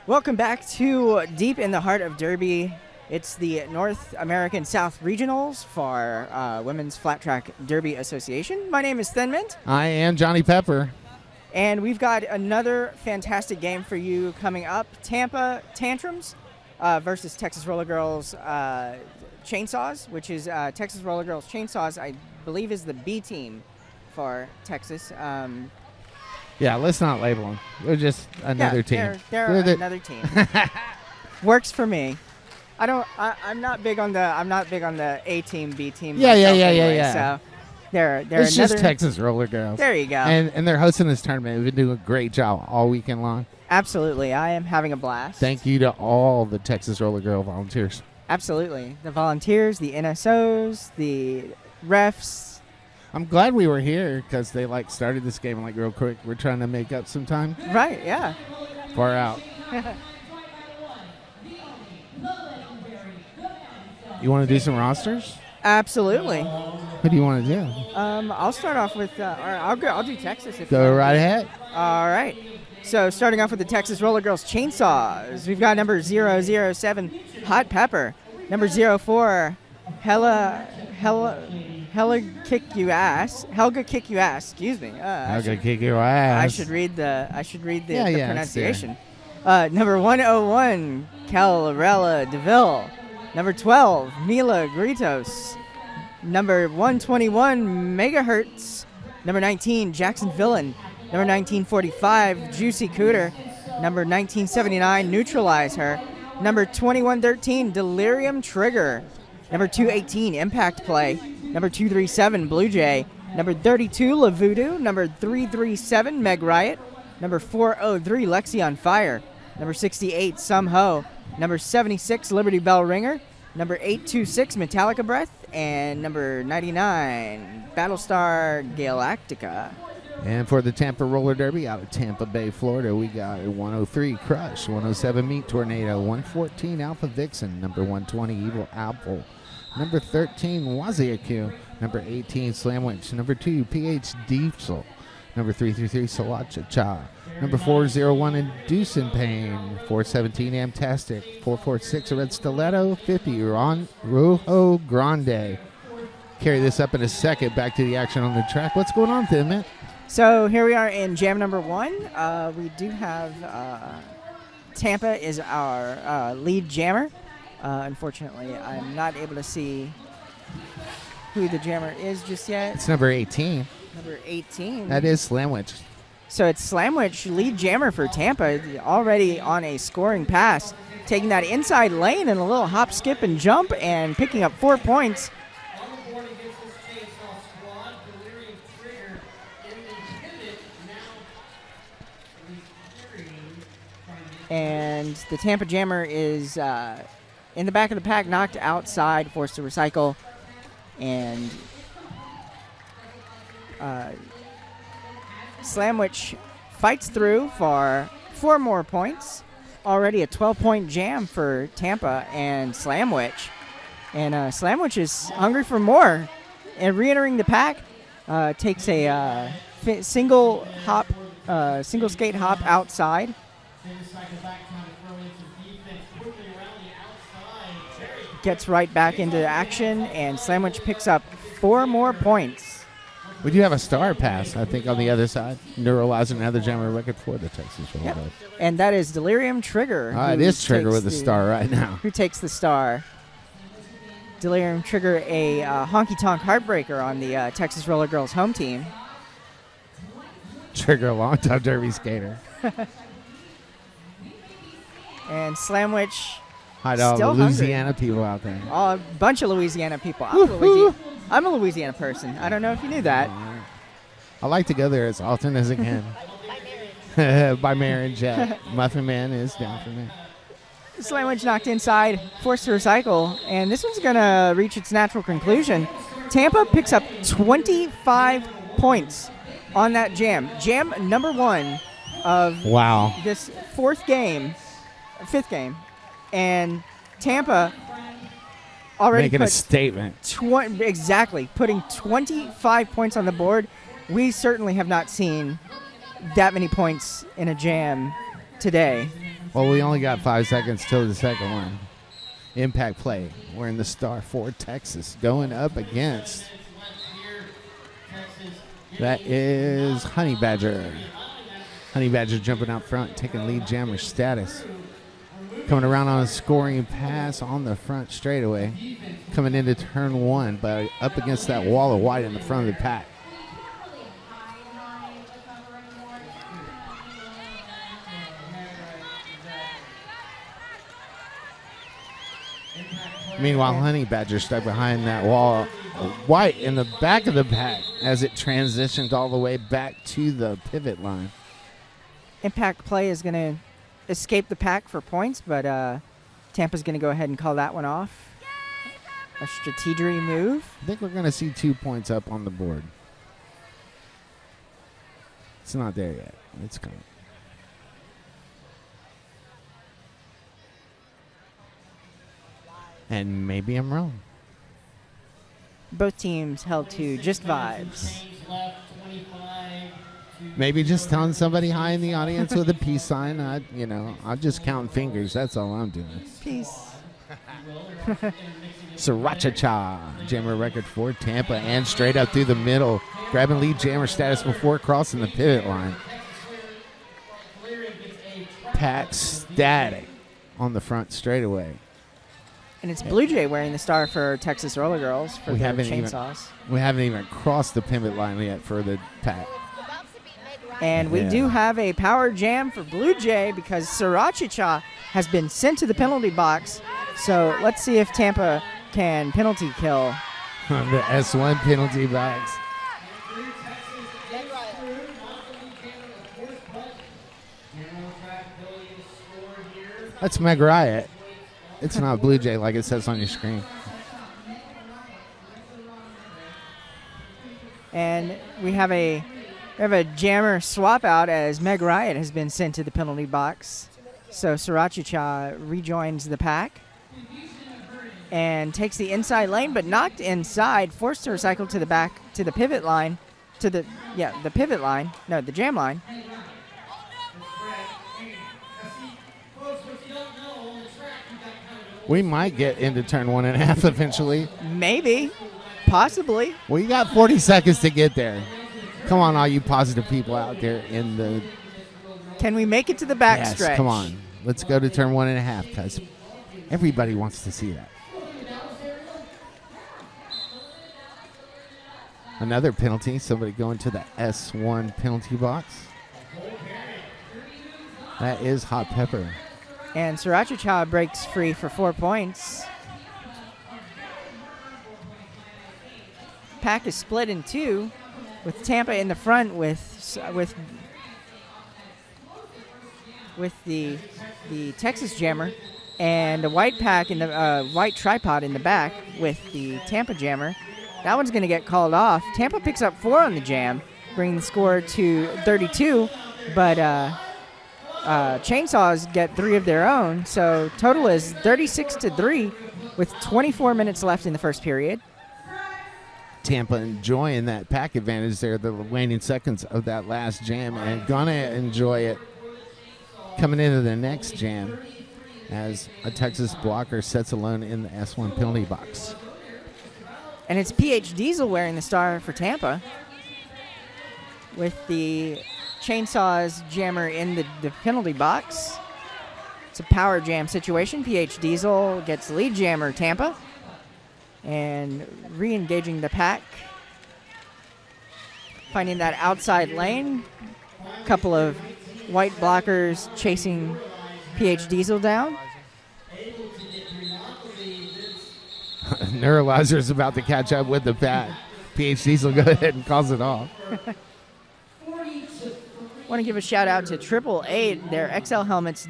Welcome back to Deep in the Heart of Derby. It's the North American South Regionals for Women's Flat Track Derby Association. My name is Thin Mint. I am Johnny Pepper. And we've got another fantastic game for you coming up. Tampa Tantrums versus Texas Roller Girls Chainsaws, which is Texas Roller Girls Chainsaws, I believe, is the B team for Texas. Yeah, let's not label them. They're just another team. They're another team. Works for me. I'm not big on the A team, B team. Yeah. So they're it's another, just Texas Roller Girls. There you go. And they're hosting this tournament. They've been doing a great job all weekend long. Absolutely, I am having a blast. Thank you to all the Texas Roller Girl volunteers. Absolutely, the volunteers, the NSOs, the refs. I'm glad we were here because they started this game real quick. We're trying to make up some time. Right, yeah. Far out. You want to do some rosters? Absolutely. What do you want to do? I'll start off with, I'll do Texas. Go right ahead. All right. So starting off with the Texas Roller Girls Chainsaws, we've got number 007, Hot Pepper. Number 04, Helga Kick You Ass. Excuse me. Helga Kick Your Ass. I should read the pronunciation. Number 101, Calrella DeVille. Number 12, Mila Gritos. Number 121, Megahertz. Number 19, Jackson Villain. Number 1945, Juicy Cooter. Number 1979, Neutralize Her. Number 2113, Delirium Trigger. Number 218, Impact Play. Number 237, Blue Jay. Number 32, La Voodoo. Number 337, Meg Riot. Number 403, Lexi on Fire. Number 68, Some Ho. Number 76, Liberty Bell Ringer. Number 826, Metallica Breath. And number 99, Battlestar Galactica. And for the Tampa Roller Derby out of Tampa Bay, Florida, we got 103 Crush, 107 Meat Tornado, 114 Alpha Vixen, number 120 Evil Apple, number 13 Waziaku, number 18 Slamwich, number 2 PH Diesel, number 333 Salacha Cha, number 401 Inducing Pain, 417 Amtastic, 446 Red Stiletto, 50 Rojo Grande. Carry this up in a second. Back to the action on the track. What's going on, Tim, man? So here we are in jam number 1. We do have Tampa is our lead jammer. Unfortunately, I'm not able to see who the jammer is just yet. It's number 18. Number 18. That is Slamwich. So it's Slamwich, lead jammer for Tampa, already on a scoring pass, taking that inside lane and a little hop, skip, and jump, and picking up 4 points. And the Tampa Jammer is in the back of the pack, knocked outside, forced to recycle. And Slamwich fights through for 4 more points. Already a 12-point jam for Tampa and Slamwich. And Slamwich is hungry for more. And re-entering the pack, takes a single skate hop outside. Gets right back into action, and Slamwich picks up 4 more points. We do have a star pass, I think, on the other side. Neuralizing another jammer record for the Texas Roller Girls. And that is Delirium Trigger. It is Trigger with the star right now. Who takes the star? Delirium Trigger, a honky-tonk heartbreaker on the Texas Roller Girls home team. Trigger, a long-time derby skater. And Slamwich, hi to all the Louisiana people out there. Oh, a bunch of Louisiana people. I'm a Louisiana person. I don't know if you knew that. I like to go there as often as I can. By marriage, yeah. Muffin Man is down for me. Slamwich knocked inside, forced to recycle, and this one's going to reach its natural conclusion. Tampa picks up 25 points on that jam. Jam number 1 of this 5th game. And Tampa already making a statement. Exactly. Putting 25 points on the board. We certainly have not seen that many points in a jam today. Well, we only got 5 seconds till the second one. Impact play. We're in the Star for Texas going up against. That is Honey Badger. Honey Badger jumping out front, taking lead jammer status. Coming around on a scoring pass on the front straightaway. Coming into turn one, but up against that wall of white in the front of the pack. Meanwhile, Honey Badger stuck behind that wall of white in the back of the pack as it transitioned all the way back to the pivot line. Impact play is going to escape the pack for points, but Tampa's going to go ahead and call that one off. A strategery move. I think we're going to see 2 points up on the board. It's not there yet. It's coming. And maybe I'm wrong. Both teams held to just vibes. Maybe just telling somebody hi in the audience with a peace sign. I'm just counting fingers. That's all I'm doing. Peace. Sriracha jammer record for Tampa and straight up through the middle. Grabbing lead jammer status before crossing the pivot line. Pack static on the front straightaway. And it's Blue Jay wearing the star for Texas Roller Girls for their chainsaws. We haven't even crossed the pivot line yet for the pack. And we do have a power jam for Blue Jay because Sriracha has been sent to the penalty box. So let's see if Tampa can penalty kill. The S1 penalty box. That's Meg Riot. It's not Blue Jay like it says on your screen. And we have a jammer swap out as Meg Riot has been sent to the penalty box. So Sriracha rejoins the pack and takes the inside lane, but knocked inside, forced to recycle to the back to the pivot line, the pivot line, no, the jam line. We might get into turn 1.5 eventually. Maybe. Possibly. Well, you got 40 seconds to get there. Come on, all you positive people out there in the... Can we make it to the back stretch? Yes, come on. Let's go to turn 1.5 because everybody wants to see that. Another penalty. Somebody going to the S1 penalty box. That is Hot Pepper. And Sriracha breaks free for 4 points. Pack is split in two, with Tampa in the front with the Texas Jammer, and a white pack in the white tripod in the back with the Tampa Jammer. That one's going to get called off. Tampa picks up 4 on the jam, bringing the score to 32, but Chainsaws get 3 of their own, so total is 36-3 with 24 minutes left in the first period. Tampa enjoying that pack advantage there, the waning seconds of that last jam, and gonna enjoy it coming into the next jam as a Texas blocker sets alone in the S1 penalty box. And it's PH Diesel wearing the star for Tampa with the Chainsaws jammer in the penalty box. It's a power jam situation. PH Diesel gets lead jammer Tampa and re-engaging the pack. Finding that outside lane. A couple of white blockers chasing PH Diesel down. Neuralizer's about to catch up with the pack. PH Diesel go ahead and calls it off. Want to give a shout out to 888. Their XL helmets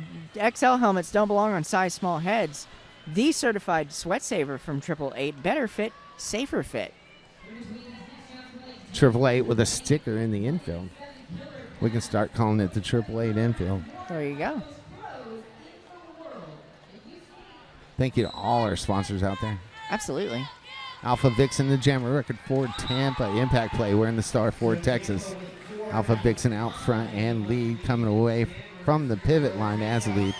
don't belong on size small heads. The certified sweat saver from 888. Better fit, safer fit. 888 with a sticker in the infield. We can start calling it the 888 infield. There you go. Thank you to all our sponsors out there. Absolutely. Alpha Vixen, the jammer record for Tampa. Impact play wearing the star for Texas. Alpha Vixen out front and lead coming away from the pivot line as a lead.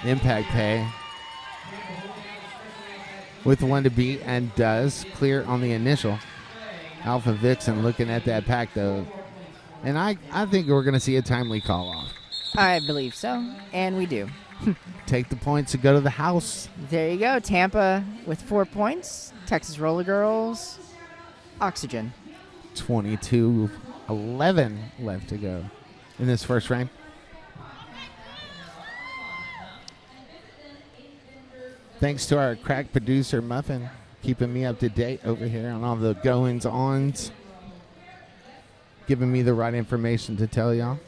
Impact Pay with one to beat and does clear on the initial. Alpha Vixen looking at that pack, though. And I think we're going to see a timely call-off. I believe so, and we do. Take the points to go to the house. There you go. Tampa with 4 points. Texas Roller Girls, Oxygen. 22-11 left to go in this first frame. Thanks to our crack producer, Muffin, keeping me up to date over here on all the goings-ons, giving me the right information to tell y'all.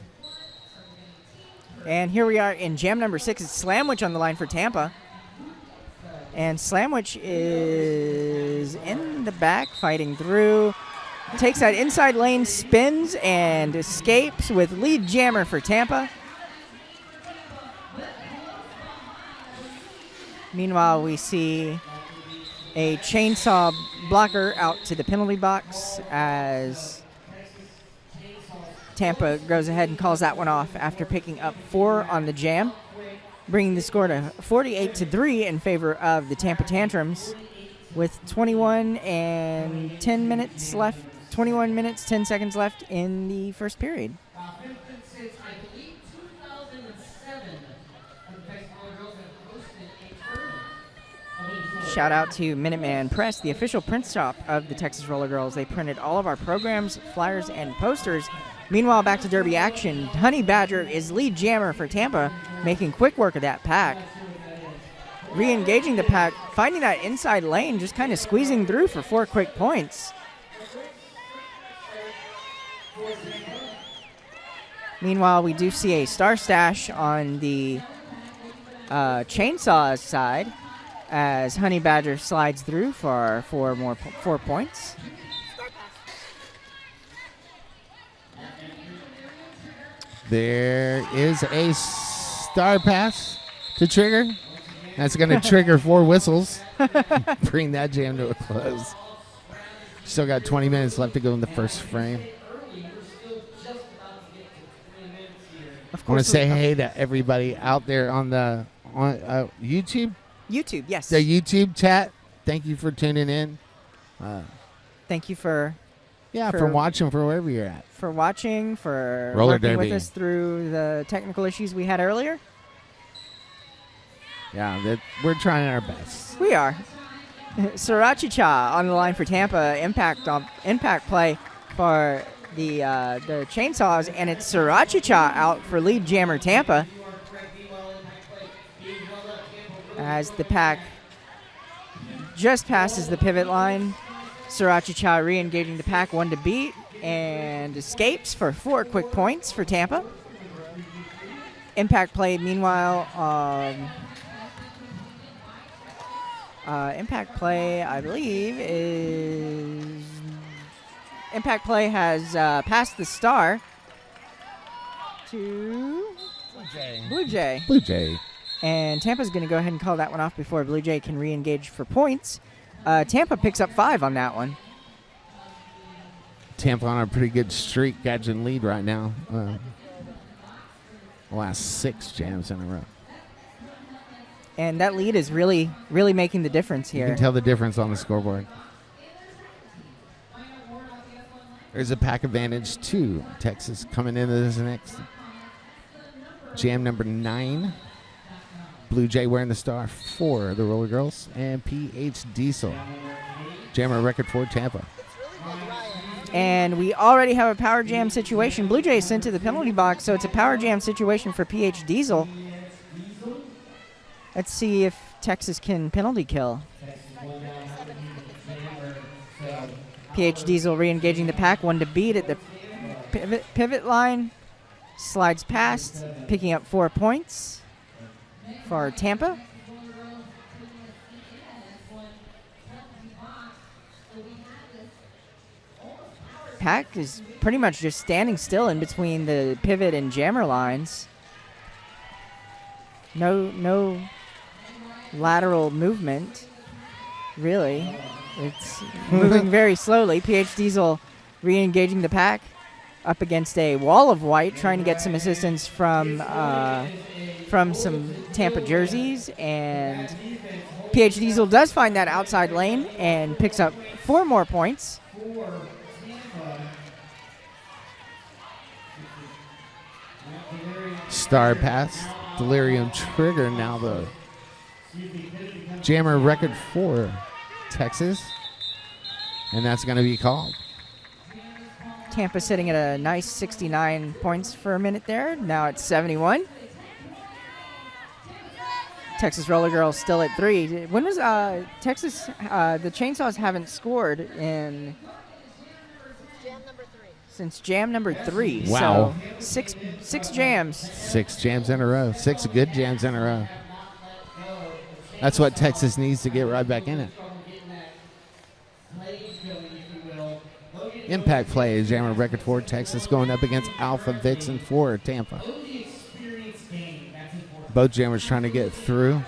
And here we are in jam number 6. It's Slamwich on the line for Tampa. And Slamwich is in the back, fighting through. Takes that inside lane, spins, and escapes with lead jammer for Tampa. Meanwhile, we see a chainsaw blocker out to the penalty box as Tampa goes ahead and calls that one off after picking up 4 on the jam, bringing the score to 48-3 in favor of the Tampa Tantrums with 21 and 10 minutes left, 21 minutes, 10 seconds left in the first period. Shout out to Minuteman Press, the official print shop of the Texas Roller Girls. They printed all of our programs, flyers, and posters. Meanwhile, back to Derby action. Honey Badger is lead jammer for Tampa, making quick work of that pack. Re-engaging the pack, finding that inside lane, just kind of squeezing through for 4 quick points. Meanwhile, we do see a star stash on the chainsaw side as Honey Badger slides through for 4 points. There is a star pass to trigger. That's going to trigger 4 whistles. Bring that jam to a close. Still got 20 minutes left to go in the first frame. I want to say hey to everybody out there on the YouTube. YouTube, yes. The YouTube chat. Thank you for tuning in. Thank you for watching, for wherever you're at. For watching, for Roller working derby with us through the technical issues we had earlier. Yeah, we're trying our best. We are. Sriracha Cha on the line for Tampa. Impact play for the chainsaws, and it's Sriracha Cha out for lead jammer Tampa. As the pack just passes the pivot line, Sriracha Cha re-engaging the pack, 1 to beat, and escapes for 4 quick points for Tampa. Impact play, meanwhile, Impact play, I believe, is... Impact play has passed the star to Blue Jay. And Tampa's going to go ahead and call that one off before Blue Jay can re-engage for points. Tampa picks up 5 on that one. Tampa on a pretty good streak, gadget lead right now. Last 6 jams in a row. And that lead is really, really making the difference here. You can tell the difference on the scoreboard. There's a pack advantage to Texas coming into this next jam number 9. Blue Jay wearing the star for the Roller Girls, and PH Diesel jammer record for Tampa. And we already have a power jam situation. Blue Jay is sent to the penalty box, so it's a power jam situation for PH Diesel. Let's see if Texas can penalty kill. PH Diesel re-engaging the pack, 1 to beat at the pivot line. Slides past, picking up 4 points for Tampa. Pack is pretty much just standing still in between the pivot and jammer lines. No lateral movement, really. It's moving very slowly. PH Diesel re-engaging the pack, up against a wall of white, trying to get some assistance from some Tampa jerseys, and PH Diesel does find that outside lane and picks up 4 more points. Star pass, Delirium trigger, now the Jammer record for Texas, and that's going to be called. Tampa sitting at a nice 69 points for a minute there. Now it's 71. Texas Roller Girls still at 3. When was Texas? The Chainsaws haven't scored in since jam number 3. Wow. So six jams. 6 jams in a row. 6 good jams in a row. That's what Texas needs to get right back in it. Impact play is Jammer record for Texas going up against Alpha Vixen for Tampa. Both jammers trying to get through.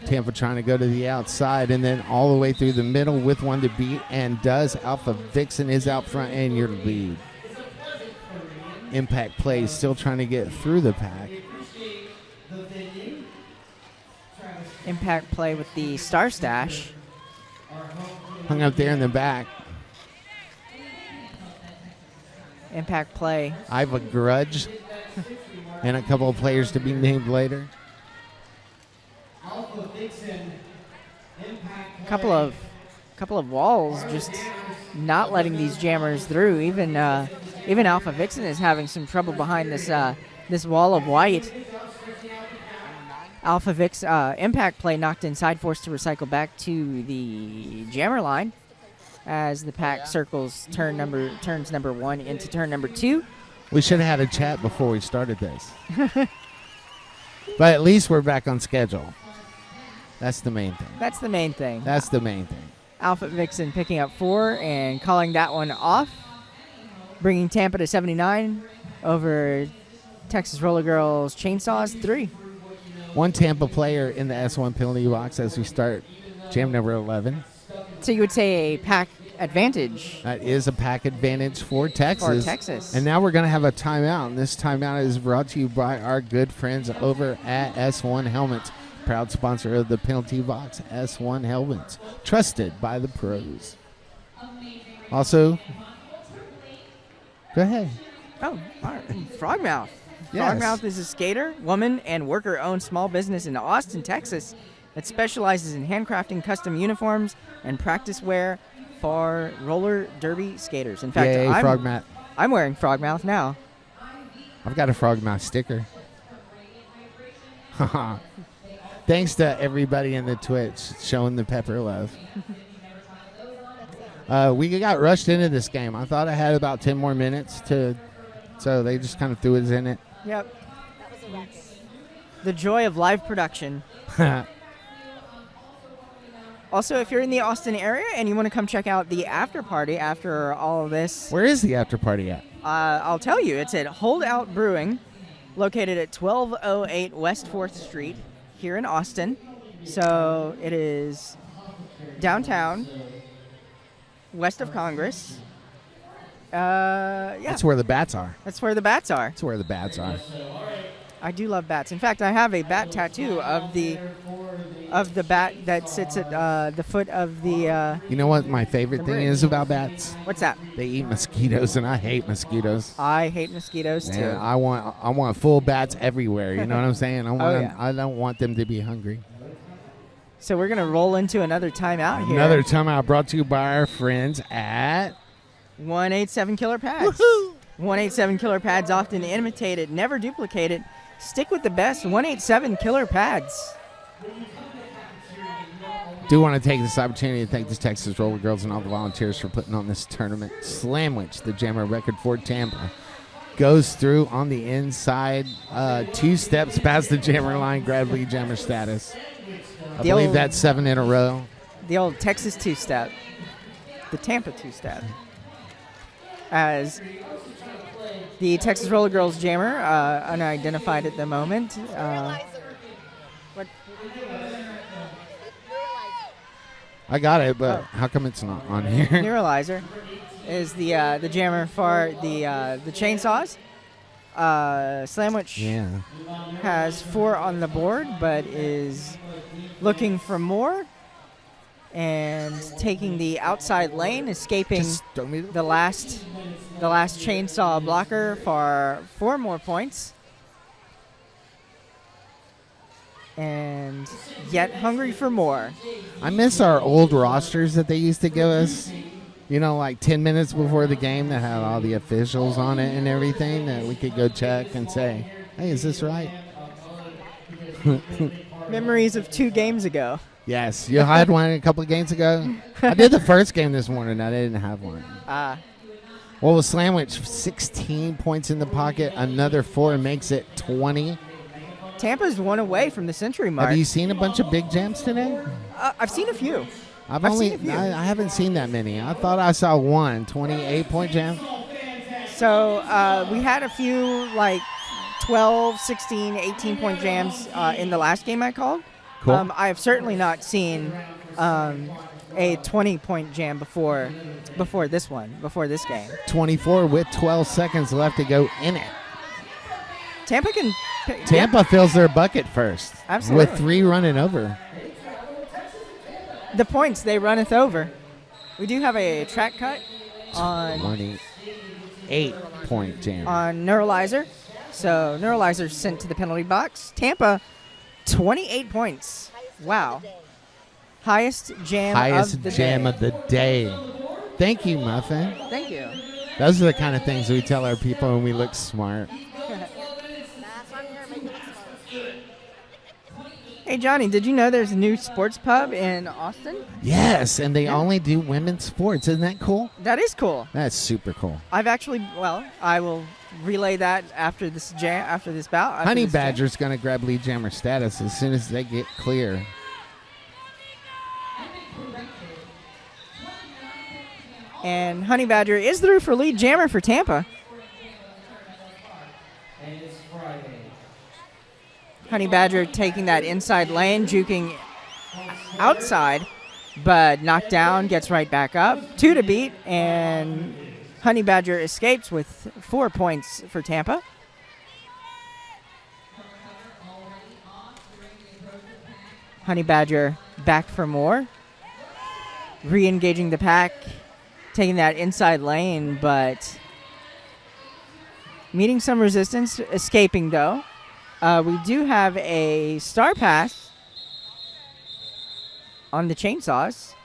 Tampa trying to go to the outside and then all the way through the middle with one to beat, and does. Alpha Vixen is out front and your lead. Impact play still trying to get through the pack. Impact play with the Star Stash. Hung up there in the back. Impact play. I have a grudge and a couple of players to be named later. Couple of walls just not letting these jammers through. Even Alpha Vixen is having some trouble behind this wall of white. Alpha Vix impact play knocked inside, forced to recycle back to the jammer line as the pack circles turns number 1 into turn number 2. We should have had a chat before we started this. But at least we're back on schedule. That's the main thing. That's the main thing. That's the main thing. Alpha Vixen picking up 4 and calling that one off, bringing Tampa to 79 over Texas Roller Girls Chainsaws 3. One Tampa player in the S1 penalty box as we start jam number 11. So you would say a pack advantage. That is a pack advantage for Texas. And now we're going to have a timeout. And this timeout is brought to you by our good friends over at S1 Helmets. Proud sponsor of the penalty box, S1 Helmets. Trusted by the pros. Also, go ahead. Oh, all right. Frogmouth. Yes. Frogmouth is a skater, woman, and worker-owned small business in Austin, Texas that specializes in handcrafting custom uniforms and practice wear for roller derby skaters. In fact, Yay, Frogmouth. I'm wearing Frogmouth now. I've got a Frogmouth sticker. Thanks to everybody in the Twitch showing the pepper love. We got rushed into this game. I thought I had about 10 more minutes so they just kind of threw us in it. Yep. The joy of live production. Also, if you're in the Austin area and you want to come check out the after party after all of this. Where is the after party at? I'll tell you. It's at Holdout Brewing, located at 1208 West 4th Street here in Austin. So it is downtown, west of Congress. Yeah. That's where the bats are. That's where the bats are. That's where the bats are. I do love bats. In fact, I have a bat tattoo of the bat that sits at the foot of the. You know what my favorite thing is about bats? What's that? They eat mosquitoes, and I hate mosquitoes. I hate mosquitoes too. Man, I want full bats everywhere. You know what I'm saying? I don't want them to be hungry. So we're gonna roll into another timeout here. Another timeout brought to you by our friends at 187 Killer Pads. Woohoo! 187 Killer Pads, often imitated, never duplicated. Stick with the best 187 Killer Pads. Do want to take this opportunity to thank the Texas Roller Girls and all the volunteers for putting on this tournament. Slamwich, the jammer record for Tampa, goes through on the inside, 2 steps past the jammer line, grab lead jammer status. I believe that's 7 in a row. The old Texas two-step. The Tampa two-step. As the Texas Roller Girls jammer, unidentified at the moment. What? I got it, but how come it's not on here? Neuralizer. is the jammer for the chainsaws. Slamwich has 4 on the board, but is looking for more and taking the outside lane, escaping the last chainsaw blocker for 4 more points. And yet hungry for more. I miss our old rosters that they used to give us. You know, like 10 minutes before the game that had all the officials on it and everything that we could go check and say, hey, is this right? Memories of 2 games ago. Yes. You had one a couple of games ago? I did the first game this morning. I didn't have one. Well, with Slamwich, 16 points in the pocket. Another 4 makes it 20. Tampa's 1 away from the century mark. Have you seen a bunch of big jams today? I've seen a few. I haven't seen that many. I thought I saw one 28-point jam. So we had a few like 12, 16, 18-point jams in the last game I called. Cool. I have certainly not seen a 20-point jam before this game. 24 with 12 seconds left to go in it. Tampa fills their bucket first. Absolutely. With 3 running over. The points they runneth over. We do have a track cut on 28-point jam on Neuralizer. So Neuralizer sent to the penalty box. Tampa, 28 points. Wow. Highest jam of the day. Thank you, Muffin. Thank you. Those are the kind of things we tell our people when we look smart. Hey, Johnny, did you know there's a new sports pub in Austin? Yes, and they only do women's sports. Isn't that cool? That is cool. That's super cool. I will relay that after this bout. Honey Badger's going to grab lead jammer status as soon as they get clear. And Honey Badger is through for lead jammer for Tampa. Honey Badger taking that inside lane, juking outside, but knocked down, gets right back up. 2 to beat, and Honey Badger escapes with 4 points for Tampa. Honey Badger back for more. Re-engaging the pack, taking that inside lane, but meeting some resistance, escaping though. We do have a star pass on the chainsaws.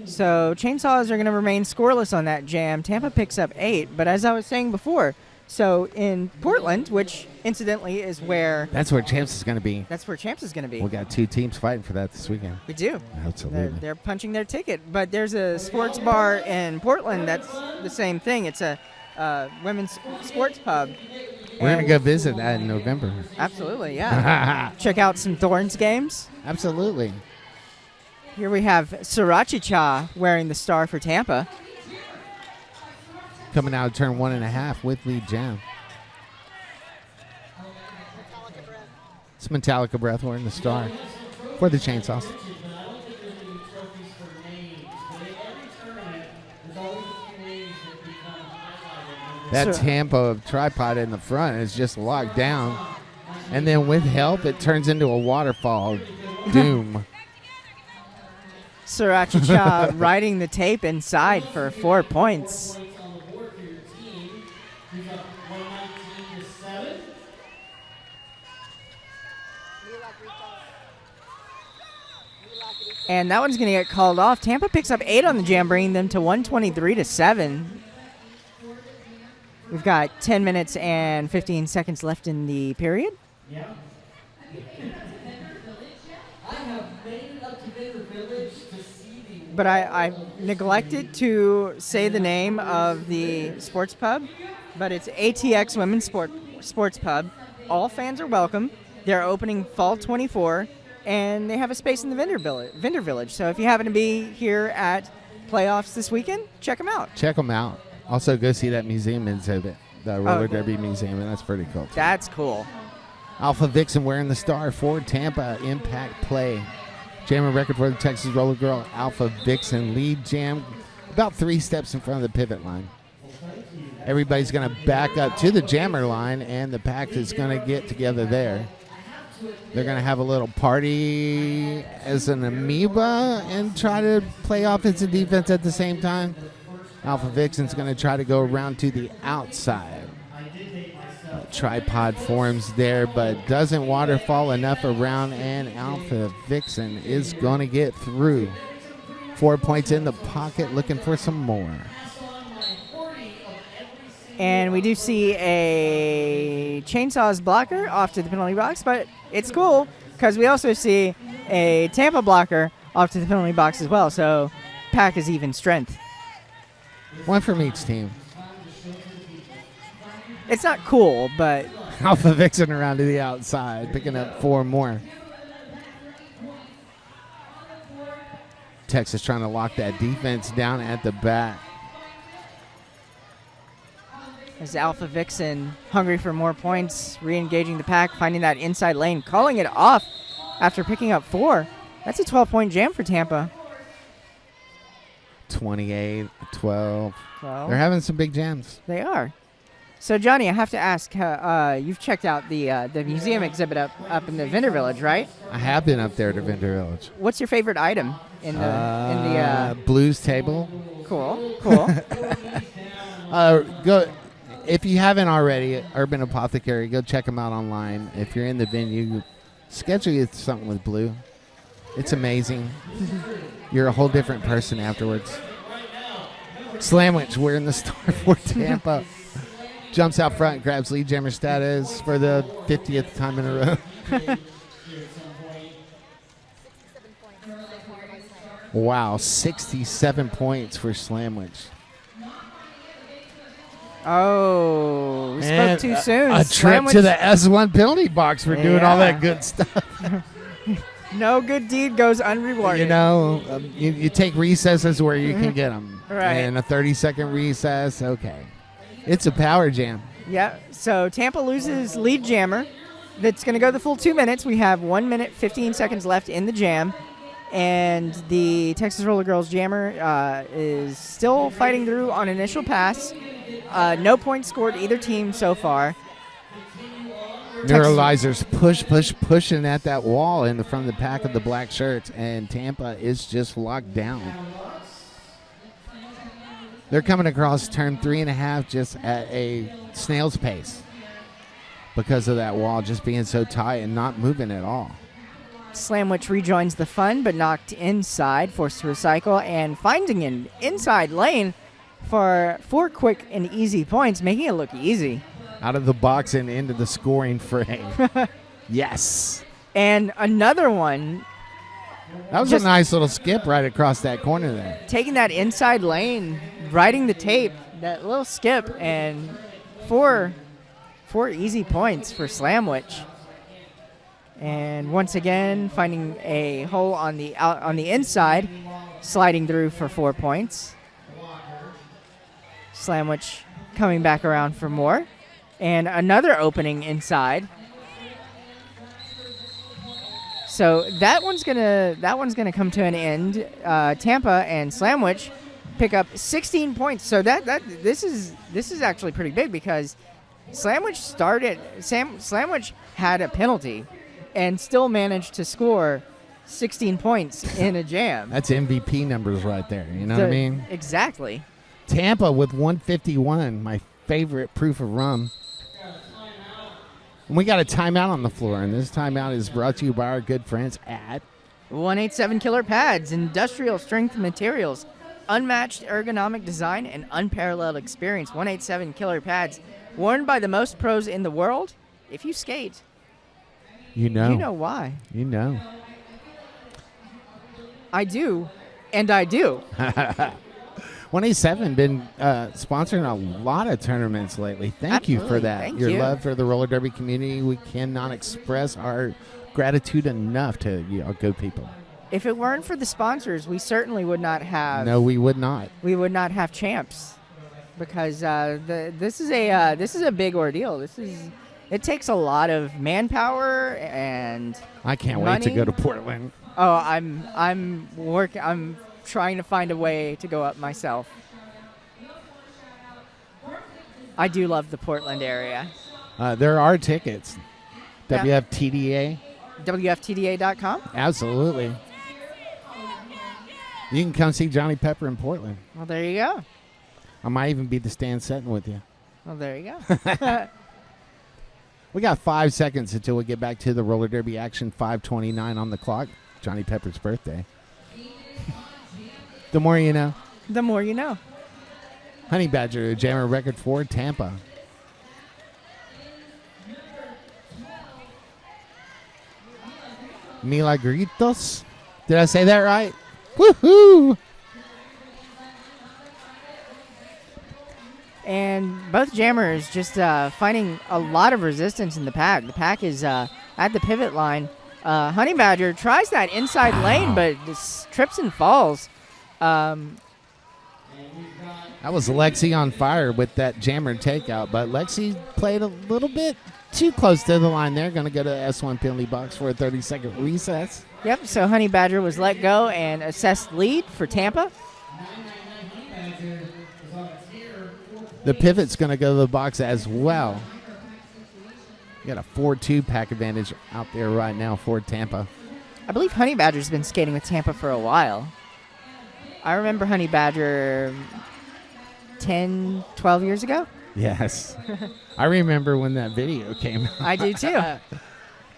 So chainsaws are going to remain scoreless on that jam. Tampa picks up 8, but as I was saying before, so in Portland, which incidentally is where... That's where Champs is going to be. That's where Champs is going to be. We got 2 teams fighting for that this weekend. We do. Absolutely. They're punching their ticket. But there's a sports bar in Portland that's the same thing. It's a women's sports pub. We're going to go visit that in November. Absolutely, yeah. Check out some Thorns games. Absolutely. Here we have Sriracha Cha wearing the star for Tampa. Coming out of turn 1.5 with lead jam. It's Metallica Breath wearing the star for the chainsaws. That Tampa tripod in the front is just locked down. And then with help, it turns into a waterfall. Doom. Sriracha Cha riding the tape inside for 4 points. And that one's going to get called off. Tampa picks up 8 on the jam, bringing them to 123-7. We've got 10 minutes and 15 seconds left in the period. Yeah. But I neglected to say the name of the sports pub, but it's ATX Women's Sports Pub. All fans are welcome. They're opening fall 24, and they have a space in the vendor village. So if you happen to be here at playoffs this weekend, check them out. Check them out. Also, go see that museum exhibit, the roller derby museum, and that's pretty cool, too. That's cool. Alpha Vixen wearing the star for Tampa. Impact play Jammer record for the Texas Roller Girl Alpha Vixen. Lead jam about 3 steps in front of the pivot line. Everybody's going to back up to the jammer line, and the pack is going to get together there. They're going to have a little party as an amoeba and try to play offense and defense at the same time. Alpha Vixen's going to try to go around to the outside. Tripod forms there, but doesn't waterfall enough around, and Alpha Vixen is going to get through. 4 points in the pocket, looking for some more. And we do see a Chainsaws blocker off to the penalty box, but it's cool because we also see a Tampa blocker off to the penalty box as well. So pack is even strength. One from each team. It's not cool, but Alpha Vixen around to the outside, picking up 4 more. Texas trying to lock that defense down at the back. As Alpha Vixen, hungry for more points, re-engaging the pack, finding that inside lane, calling it off after picking up 4. That's a 12-point jam for Tampa. 28, 12. Well, they're having some big jams. They are. So, Johnny, I have to ask, you've checked out the museum exhibit up in the Vendor Village, right? I have been up there to Vendor Village. What's your favorite item in the blues table? Cool. Go. If you haven't already, Urban Apothecary, go check them out online. If you're in the venue, schedule you something with Blue. It's amazing. You're a whole different person afterwards. Slamwich wearing the star for Tampa. Jumps out front, grabs lead jammer status for the 50th time in a row. Wow, 67 points for Slamwich. Oh, we spoke too soon. A trip to the S1 penalty box for doing all that good stuff. No good deed goes unrewarded. You know, you take recesses where you can get them. Right. And a 30-second recess, okay. It's a power jam. Yeah, so Tampa loses lead jammer. That's going to go the full 2 minutes. We have 1 minute, 15 seconds left in the jam. And the Texas Roller Girls jammer is still fighting through on initial pass. No points scored either team so far. Neuralizers pushing at that wall in the front of the pack of the black shirts, and Tampa is just locked down. They're coming across turn 3.5 just at a snail's pace because of that wall just being so tight and not moving at all. Slamwich rejoins the fun, but knocked inside, forced to recycle, and finding an inside lane for 4 quick and easy points, making it look easy. Out of the box and into the scoring frame. Yes. And another one. That was a nice little skip right across that corner there. Taking that inside lane, riding the tape, that little skip, and 4 easy points for Slamwich. And once again, finding a hole on the inside, sliding through for 4 points. Slamwich coming back around for more. And another opening inside. So that one's gonna come to an end. Tampa and Slamwich pick up 16 points. So this is actually pretty big because Slamwich had a penalty and still managed to score 16 points in a jam. That's MVP numbers right there. You know what I mean? Exactly. Tampa with 151, my favorite proof of rum. And we got a timeout on the floor, and this timeout is brought to you by our good friends at 187 Killer Pads, industrial strength materials, unmatched ergonomic design, and unparalleled experience. 187 Killer Pads, worn by the most pros in the world. If you skate, you know why. You know. I do, and I do. 187 been sponsoring a lot of tournaments lately. Thank you for that. Thank Your you. love for the roller derby community. We cannot express our gratitude enough to our good people. If it weren't for the sponsors, we certainly would not have. No, we would not. We would not have champs, because this is a big ordeal. It takes a lot of manpower and I can't money. wait to go to Portland. Oh, I'm working. I'm trying to find a way to go up myself. I do love the Portland area. There are tickets. Yeah. WFTDA. WFTDA.com. Absolutely. You can come see Johnny Pepper in Portland. Well, there you go. I might even be the stand setting with you. Well, there you go. We got 5 seconds until we get back to the roller derby action. 5:29 on the clock. Johnny Pepper's birthday. The more you know. The more you know. Honey Badger, Jammer record for Tampa. Milagritos. Did I say that right? Woohoo! And both jammers just finding a lot of resistance in the pack. The pack is at the pivot line. Honey Badger tries that inside lane, but just trips and falls. That was Lexi on fire with that jammer takeout, but Lexi played a little bit too close to the line there. Going to go to the S1 penalty box for a 30-second recess. Yep, so Honey Badger was let go and assessed lead for Tampa. The pivot's going to go to the box as well. You got a 4-2 pack advantage out there right now for Tampa. I believe Honey Badger's been skating with Tampa for a while. I remember Honey Badger 10, 12 years ago. Yes. I remember when that video came out. I do too.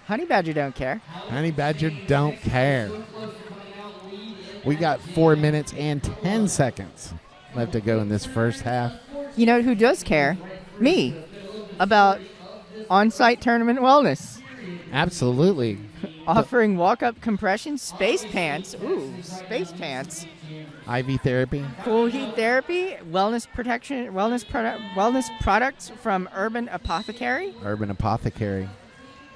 Honey Badger don't care. Honey Badger don't care. We got 4 minutes and 10 seconds left to go in this first half. You know who does care? Me. About on-site tournament wellness. Absolutely. Offering walk-up compression, space pants. Ooh, space pants. IV therapy. Cool heat therapy, wellness protection, wellness products from Urban Apothecary. Urban Apothecary.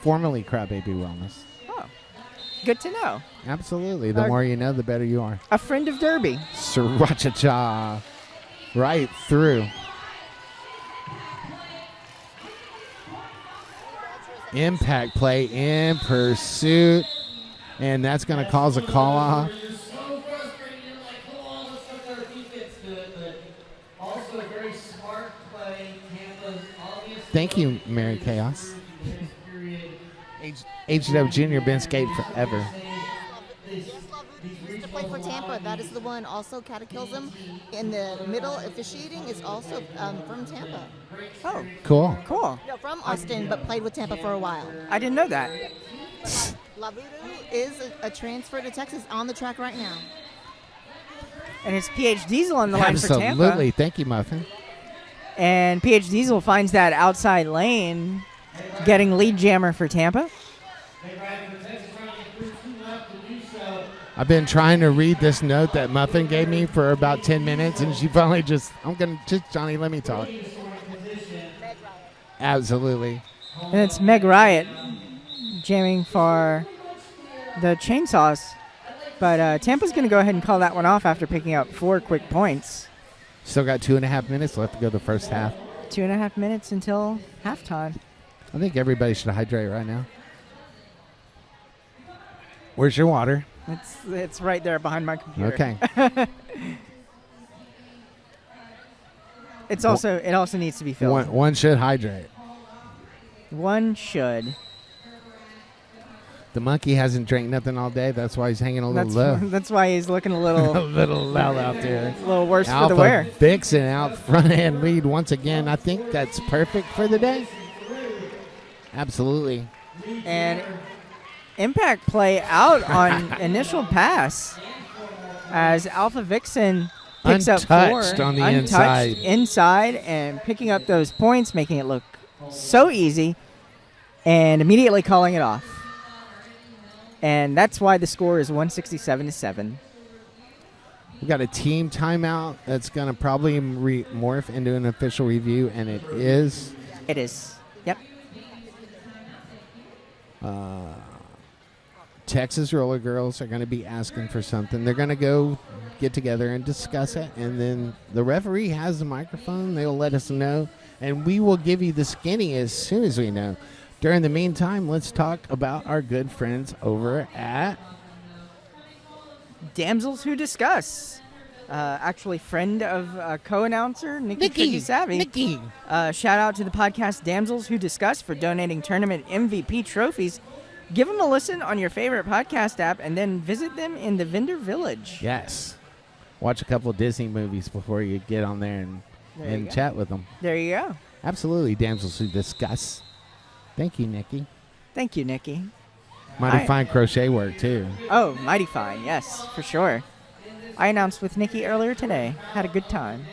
Formerly Crybaby Wellness. Oh, good to know. Absolutely. The more you know, the better you are. A friend of Derby. Sriracha. Right through. Impact play in pursuit. And that's going to cause a call off. Thank you, Mary Chaos. HW Junior been skating forever. To play for Tampa, that is the one. Also, Cataclysm in the middle officiating is also from Tampa. Oh, Cool. cool. No, from Austin, but played with Tampa for a while. I didn't know that. Lavudu is a transfer to Texas on the track right now. And it's PH Diesel on the line for Tampa. Absolutely. Thank you, Muffin. And PH Diesel finds that outside lane, getting lead jammer for Tampa. I've been trying to read this note that Muffin gave me for about 10 minutes, and she finally Johnny, let me talk. Absolutely. And it's Meg Riot jamming for the Chainsaws. But Tampa's going to go ahead and call that one off after picking up 4 quick points. Still got 2.5 minutes left to go the first half. 2.5 minutes until halftime. I think everybody should hydrate right now. Where's your water? It's right there behind my computer. Okay. It also needs to be filled. One should hydrate. One should. The monkey hasn't drank nothing all day. That's why he's hanging a little low. That's why he's looking a little a little low out there. A little worse Alpha for the wear. Vixen out front hand lead once again. I think that's perfect for the day. Absolutely. And impact play out on initial pass as Alpha Vixen picks up 4. On the inside and picking up those points, making it look so easy and immediately calling it off. And that's why the score is 167-7. We got a team timeout that's going to probably morph into an official review, and it is. It is. Yep. Texas Roller Girls are going to be asking for something. They're going to go get together and discuss it, and then the referee has the microphone. They'll let us know, and we will give you the skinny as soon as we know. During the meantime, let's talk about our good friends over at Damsels Who Discuss. Actually, friend of co-announcer Nikki Savvy. Nikki. Shout out to the podcast Damsels Who Discuss for donating tournament MVP trophies. Give them a listen on your favorite podcast app and then visit them in the vendor village. Yes. Watch a couple Disney movies before you get on there and chat with them. There you go. Absolutely, Damsels Who Discuss. Thank you, Nikki. Thank you, Nikki. Mighty fine crochet work, too. Oh, mighty fine. Yes, for sure. I announced with Nikki earlier today. Had a good time.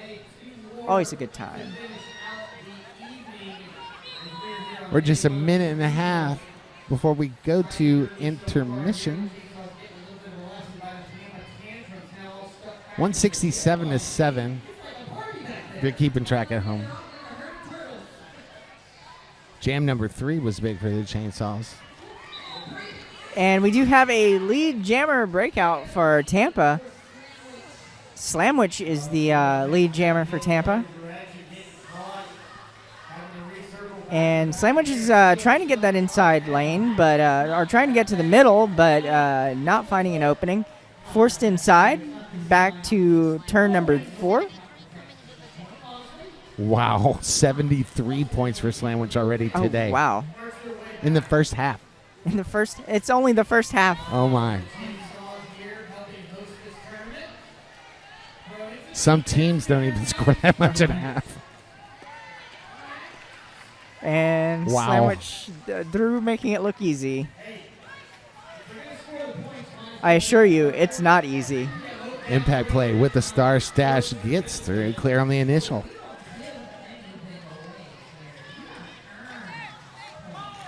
Always a good time. We're just a minute and a half before we go to intermission. 167-7. If you're keeping track at home. Jam number 3 was big for the Chainsaws. And we do have a lead jammer breakout for Tampa. Slamwich is the lead jammer for Tampa. And Slamwich is trying to get that inside lane, but or trying to get to the middle, but not finding an opening. Forced inside, back to turn number 4. Wow, 73 points for Slamwich already today. Oh, wow. In the first half. It's only the first half. Oh, my. Some teams don't even score that much at half. And wow. Slamwich through making it look easy. I assure you, it's not easy. Impact play with the star stash gets through. Clear on the initial.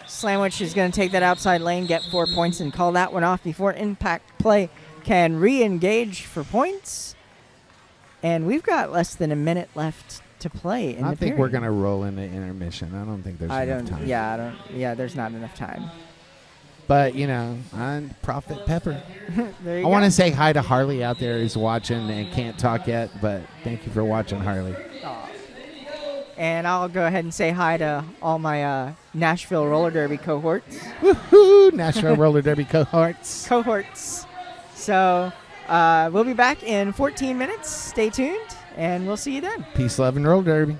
Slamwich is going to take that outside lane, get 4 points, and call that one off before Impact Play can re-engage for points. And we've got less than a minute left to play in the I think we're going to roll into intermission. I don't think there's enough time. Yeah, there's not enough time. But, I'm Prophet Pepper. I want to say hi to Harley out there who's watching and can't talk yet, but thank you for watching, Harley. Aww. And I'll go ahead and say hi to all my Nashville Roller Derby cohorts. Woohoo! Nashville Roller Derby cohorts. So we'll be back in 14 minutes. Stay tuned, and we'll see you then. Peace, love, and roller derby.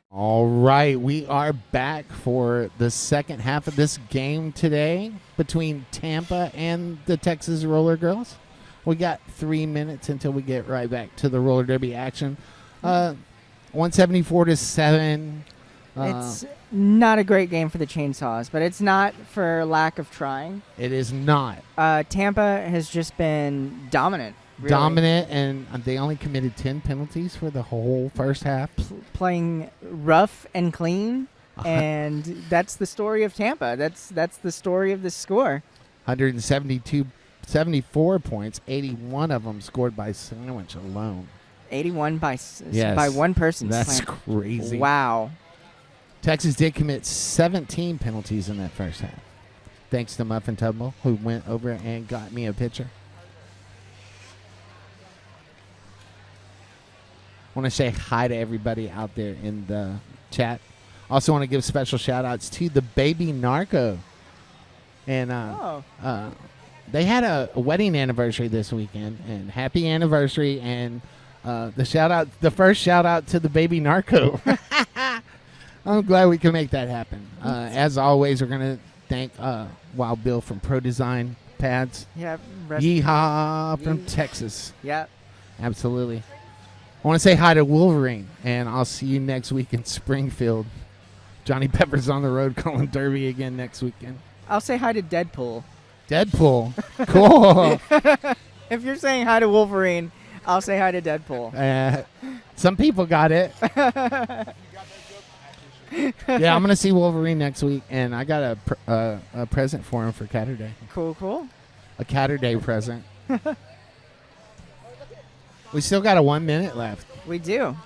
All right, we are back for the second half of this game today between Tampa and the Texas Roller Girls. We got 3 minutes until we get right back to the roller derby action. 174-7. It's not a great game for the Chainsaws, but it's not for lack of trying. It is not. Tampa has just been dominant. Really. Dominant, and they only committed 10 penalties for the whole first half. Playing rough and clean, and that's the story of Tampa. That's the story of the score. 74 points, 81 of them scored by Sandwich alone. 81 by one person. That's crazy. Wow. Texas did commit 17 penalties in that first half. Thanks to Muffin Tubble, who went over and got me a picture. I want to say hi to everybody out there in the chat. Also want to give special shout-outs to the Baby Narco. And they had a wedding anniversary this weekend, and happy anniversary, and the first shout-out to the Baby Narco. I'm glad we can make that happen. As always, we're going to thank Wild Bill from Pro Design Pads. Yeah. Yeehaw from Texas. Yep. Absolutely. I want to say hi to Wolverine, and I'll see you next week in Springfield. Johnny Pepper's on the road calling Derby again next weekend. I'll say hi to Deadpool. Deadpool. Cool. If you're saying hi to Wolverine, I'll say hi to Deadpool. Some people got it. Yeah, I'm going to see Wolverine next week, and I got a present for him for Catterday. Cool. A Catterday present. We still got 1 minute left. We do.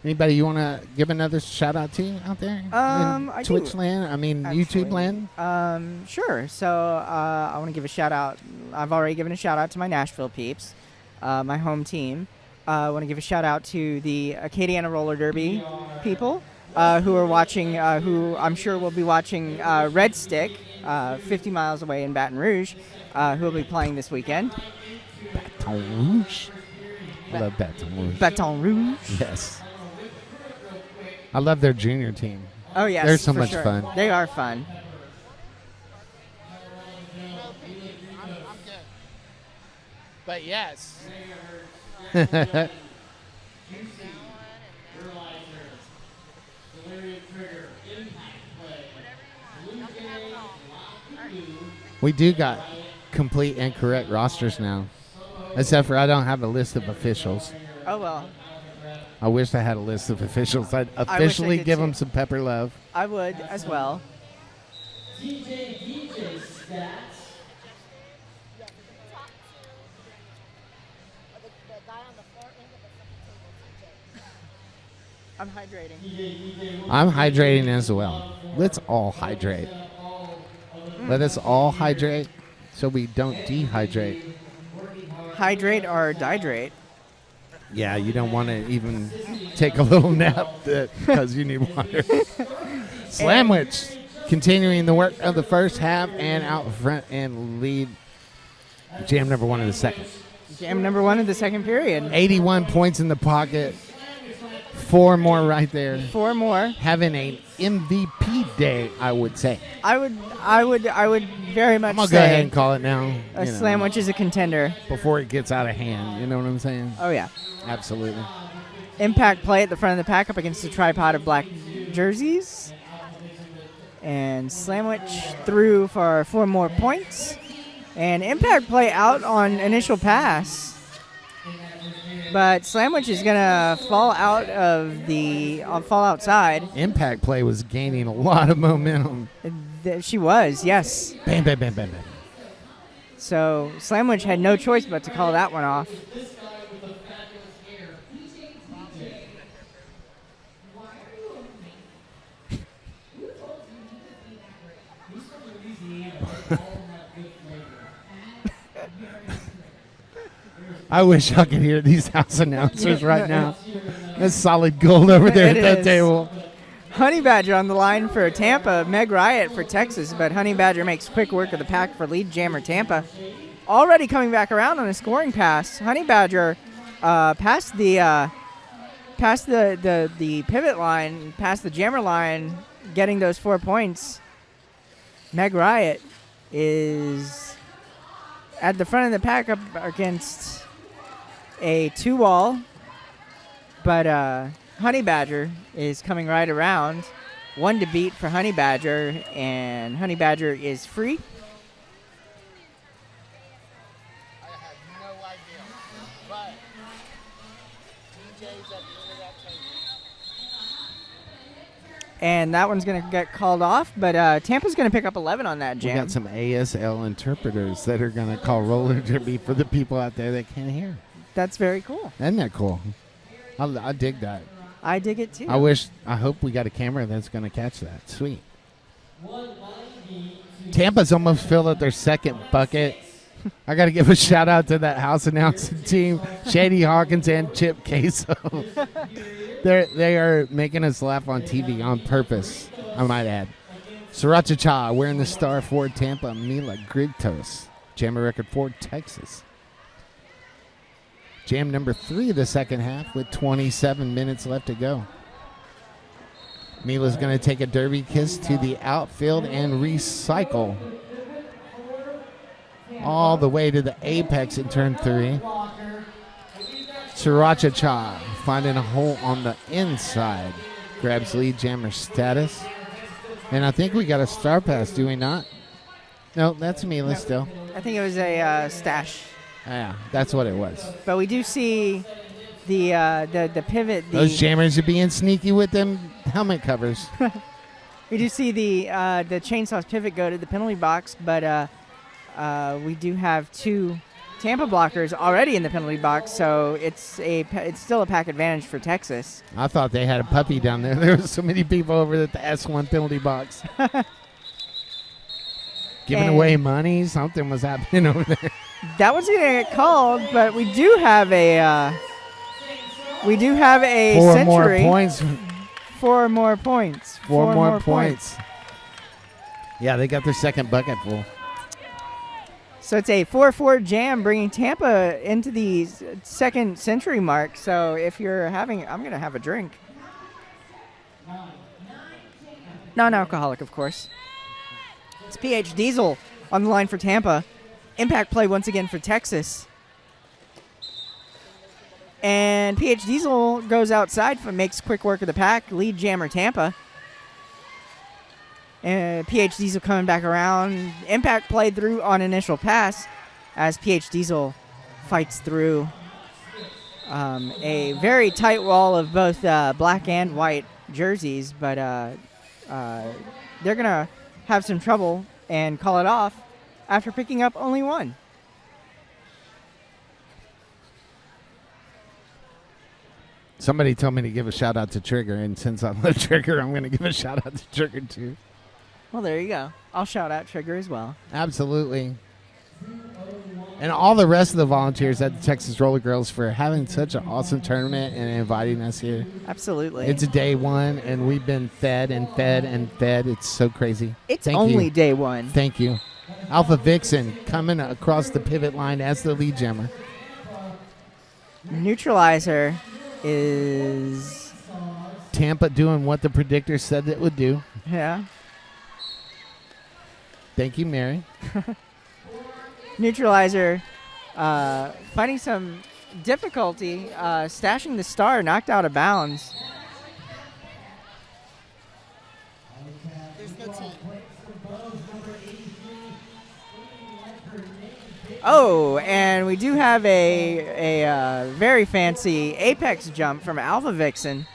Anybody you want to give another shout out to out there? In Twitch land? YouTube land? Sure. So I want to give a shout out. I've already given a shout out to my Nashville peeps, my home team. I want to give a shout out to the Acadiana Roller Derby people who are watching, who I'm sure will be watching Red Stick 50 miles away in Baton Rouge, who will be playing this weekend. Baton Rouge. I love Baton Rouge. Baton Rouge. Yes. I love their junior team. Oh, yes. They're so for much sure. fun. They are fun. I'm good. But yes. We do got complete and correct rosters now. Except for I don't have a list of officials. Oh, well. I wish I had a list of officials. I'd I officially did give too. them some pepper love. I would as well. I'm hydrating. I'm hydrating as well. Let's all hydrate. Let us all hydrate so we don't dehydrate. Hydrate or dihydrate. Yeah, you don't want to even take a little nap because you need water. Slamwich continuing the work of the first half and out front and lead jam number 1 of the second. Jam number 1 of the second period. 81 points in the pocket. 4 more right there. 4 more. Having an MVP day, I would say. I would very much I'm gonna say go ahead and call it now. a Slamwich is a contender. Before it gets out of hand. You know what I'm saying? Oh, yeah. Absolutely. Impact play at the front of the pack up against the tripod of black jerseys. And Slamwich through for 4 more points. And impact play out on initial pass. But Slamwich is going to fall outside. Impact play was gaining a lot of momentum. She was, yes. Bam, bam, bam, bam, bam. So Slamwich had no choice but to call that one off. I wish I could hear these house announcers right now. That's solid gold over there at that table. Honey Badger on the line for Tampa. Meg Riot for Texas, but Honey Badger makes quick work of the pack for lead jammer Tampa. Already coming back around on a scoring pass. Honey Badger past the pivot line, past the jammer line, getting those 4 points. Meg Riot is at the front of the pack up against a 2-wall, but Honey Badger is coming right around. 1 to beat for Honey Badger, and Honey Badger is free. I have no idea, but DJ's at the end of that table. And that one's going to get called off, but Tampa's going to pick up 11 on that jam. We got some ASL interpreters that are going to call roller derby for the people out there that can't hear. That's very cool. Isn't that cool? I dig that. I dig it too. I hope we got a camera that's going to catch that. Sweet. Tampa's almost filled up their second bucket. I got to give a shout out to that house announcing team, Shady Hawkins and Chip Queso. They are making us laugh on TV on purpose, I might add. Sriracha Cha wearing the star for Tampa, Mila Grigtos, Jammer record for Texas. Jam number 3 of the second half with 27 minutes left to go. Mila's going to take a derby kiss to the outfield and recycle all the way to the apex in turn 3. Sriracha Cha finding a hole on the inside. Grabs lead jammer status. And I think we got a star pass, do we not? No, that's Mila still. I think it was a stash. Yeah, that's what it was. But we do see the pivot. Those jammers are being sneaky with them helmet covers. We do see the chainsaw's pivot go to the penalty box, but we do have 2 Tampa blockers already in the penalty box, so it's still a pack advantage for Texas. I thought they had a puppy down there. There were so many people over at the S1 penalty box. Giving away money. Something was happening over there. That one's gonna get called, but we do have a 4 century. more points. 4 more points. 4 more points. Yeah, they got their second bucket full. So it's a 4-4 jam, bringing Tampa into the second century mark. So if you're having, I'm going to have a drink. Non-alcoholic, of course. It's PH Diesel on the line for Tampa. Impact play once again for Texas. And PH Diesel goes outside, makes quick work of the pack. Lead jammer Tampa. And PH Diesel coming back around. Impact played through on initial pass as PH Diesel fights through a very tight wall of both black and white jerseys. But they're going to have some trouble and call it off after picking up only one. Somebody told me to give a shout out to Trigger, and since I love Trigger, I'm going to give a shout out to Trigger too. Well, there you go. I'll shout out Trigger as well. Absolutely. And all the rest of the volunteers at the Texas Roller Girls for having such an awesome tournament and inviting us here. Absolutely. It's a day one, and we've been fed and fed and fed. It's so crazy. It's only day one. Thank you. Alpha Vixen coming across the pivot line as the lead jammer. Neutralizer is Tampa doing what the predictor said it would do. Yeah. Thank you, Mary. Neutralizer finding some difficulty stashing the star, knocked out of bounds. There's no team. Oh, and we do have a very fancy apex jump from Alpha Vixen.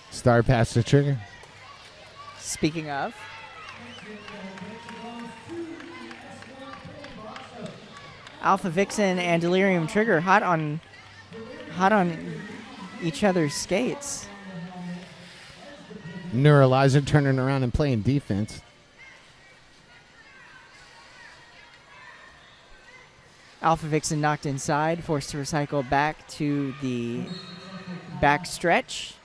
Star pass to Trigger. Speaking of. Alpha Vixen and Delirium Trigger hot on each other's skates. Neuralizer turning around and playing defense. Alpha Vixen knocked inside, forced to recycle back to the back stretch.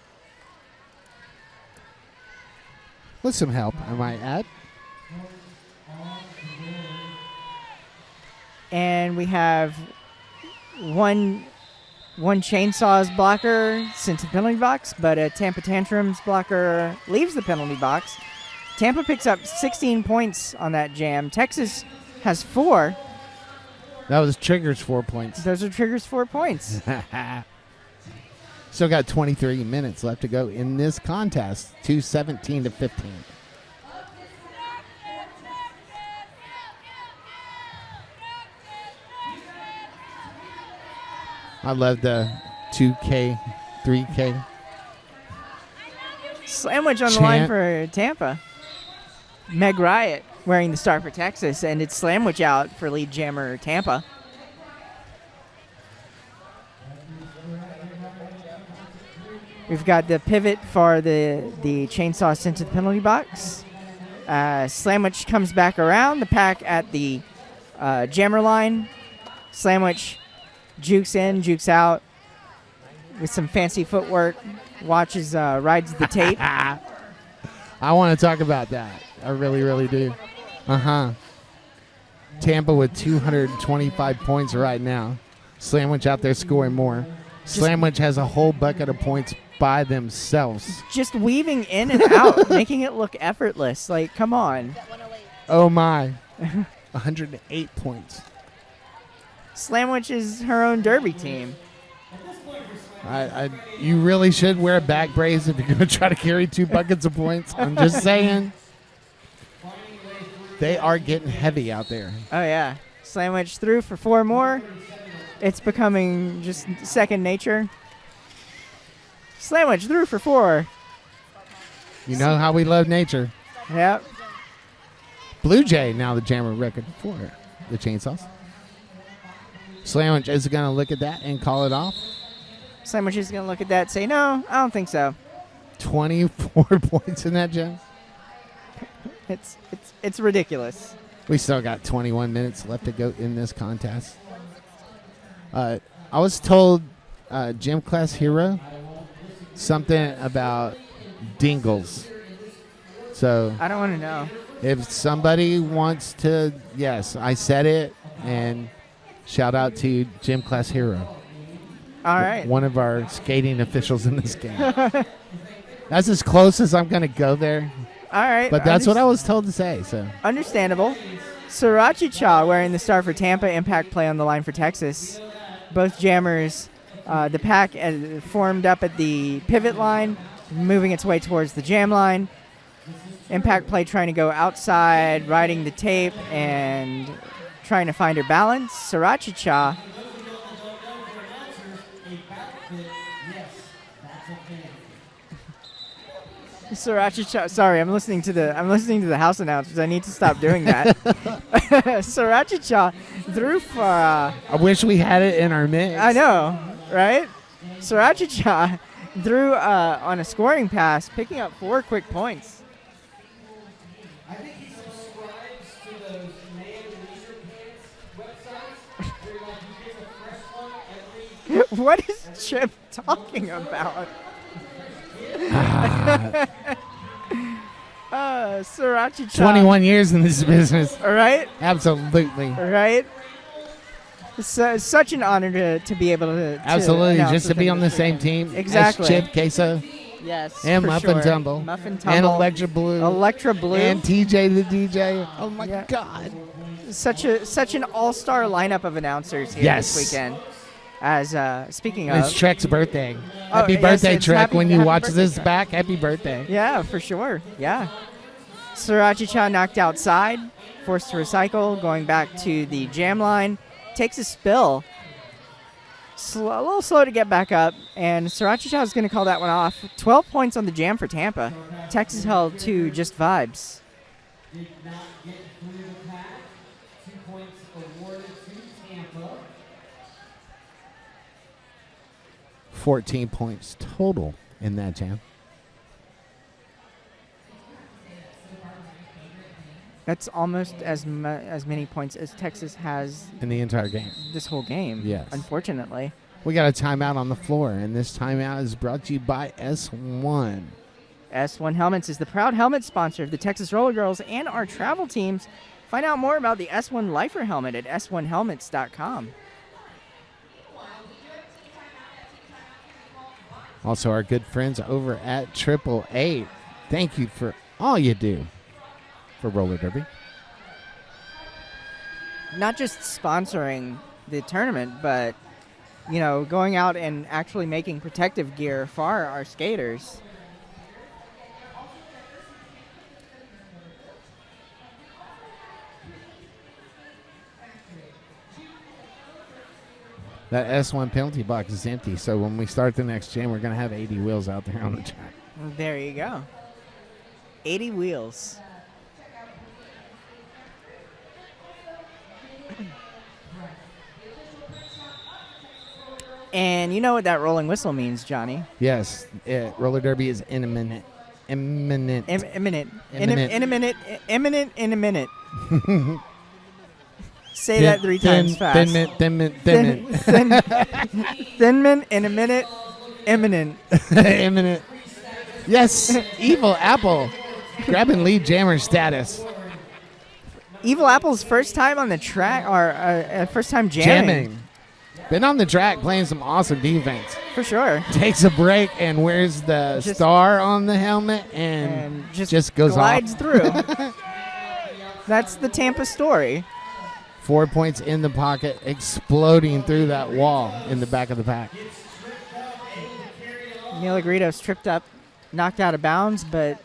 With some help, I might add. And we have one Chainsaw's blocker sent to the penalty box, but a Tampa Tantrums blocker leaves the penalty box. Tampa picks up 16 points on that jam. Texas has 4. That was Trigger's 4 points. Those are Trigger's 4 points. Still got 23 minutes left to go in this contest. 2:17 to 15. I love the 2K, 3K. Sandwich on the line for Tampa. Meg Riot wearing the star for Texas, and it's Slamwich out for lead jammer Tampa. We've got the pivot for the chainsaw sent to the penalty box. Slamwich comes back around. The pack at the jammer line. Slamwich jukes in, jukes out with some fancy footwork. Watches, rides the tape. I want to talk about that. I really, really do. Tampa with 225 points right now. Slamwich out there scoring more. Slamwich has a whole bucket of points by themselves. Just weaving in and out, making it look effortless. Like, come on. Oh, my. 108 points. Slamwich is her own derby team. You really should wear a back brace if you're going to try to carry 2 buckets of points. I'm just saying. They are getting heavy out there. Oh, yeah. Slamwich through for 4 more. It's becoming just second nature. Slamwich through for 4. You know how we love nature. Yep. Blue Jay now the jammer record for the chainsaws. Slamwich is going to look at that and call it off. Slamwich is going to look at that and say, no, I don't think so. 24 points in that jam. It's ridiculous. We still got 21 minutes left to go in this contest. I was told gym class hero something about dingles. So I don't want to know. if somebody wants to, yes, I said it, and shout out to Gym Class Hero. All right. One of our skating officials in this game. That's as close as I'm going to go there. All right. But that's what I was told to say. So understandable. Sriracha Cha wearing the star for Tampa. Impact play on the line for Texas. Both jammers, the pack formed up at the pivot line, moving its way towards the jam line. Impact play trying to go outside, riding the tape, and trying to find her balance. Sriracha Cha. Sriracha Cha. Sorry, I'm listening to the house announcers. I need to stop doing that. Sriracha Cha threw for. I wish we had it in our mix. I know, right? Sriracha Cha threw on a scoring pass, picking up 4 quick points. I think he subscribes to those man leader pants websites. What is Chip talking about? Sriracha Cha. 21 years in this business. All right. Absolutely. Right. It's such an honor to be able to Absolutely. announce Just to with be him on the this same weekend. team. Exactly. As Chip, Queso, Yes. and for Muffin sure. Tumble. Muffin and Tumble. Electra Blue. Electra Blue. And TJ the DJ. Oh my Yeah. God. Such an all-star lineup of announcers here Yes. this weekend. As speaking It's of, Trek's birthday. Oh, Happy yes, birthday, it's Trek. happy- When you happy watch birthday, this Trek. back, happy birthday. yeah, for sure, yeah. Sriracha Cha knocked outside, forced to recycle, going back to the jam line, takes a spill. A little slow to get back up, and Sriracha Cha is going to call that one off. 12 points on the jam for Tampa. Texas held to just vibes. Did not get through the pack. 2 points awarded to Tampa. 14 points total in that jam. That's almost as many points as Texas has In the entire game. this whole game. Yes. Unfortunately. We got a timeout on the floor, and this timeout is brought to you by S1. S1 Helmets is the proud helmet sponsor of the Texas Roller Girls and our travel teams. Find out more about the S1 Lifer helmet at s1helmets.com. Also, our good friends over at 888. Thank you for all you do for roller derby. Not just sponsoring the tournament, but going out and actually making protective gear for our skaters. That S1 penalty box is empty, so when we start the next jam, we're going to have 80 wheels out there on the track. There you go. 80 wheels. And you know what that rolling whistle means, Johnny. Yes, roller derby is imminent. Imminent. Imminent. In a minute. Say that 3 times fast. Thin mint. Thin mint in a minute. Imminent. Imminent. Yes, Evil Apple grabbing lead jammer status. Evil Apple's first time on the track, or first time jamming. Been on the track playing some awesome defense. For sure. Takes a break and wears the star on the helmet and just goes glides off. through. That's the Tampa story. 4 points in the pocket, exploding through that wall in the back of the pack. Milagritos tripped up, knocked out of bounds, but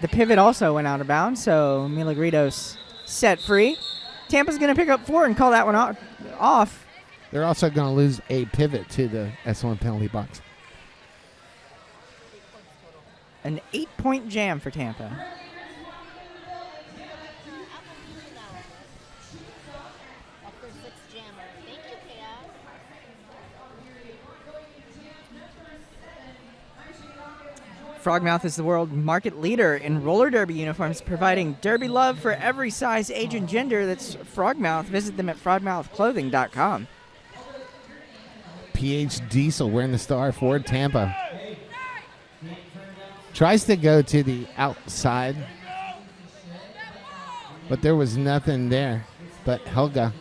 the pivot also went out of bounds, so Milagritos set free. Tampa's going to pick up 4 and call that one off. They're also going to lose a pivot to the S1 penalty box. An 8-point jam for Tampa. Frogmouth is the world market leader in roller derby uniforms, providing derby love for every size, age, and gender. That's Frogmouth. Visit them at frogmouthclothing.com. PH Diesel wearing the star for Tampa. Tries to go to the outside But there was nothing there but Helga.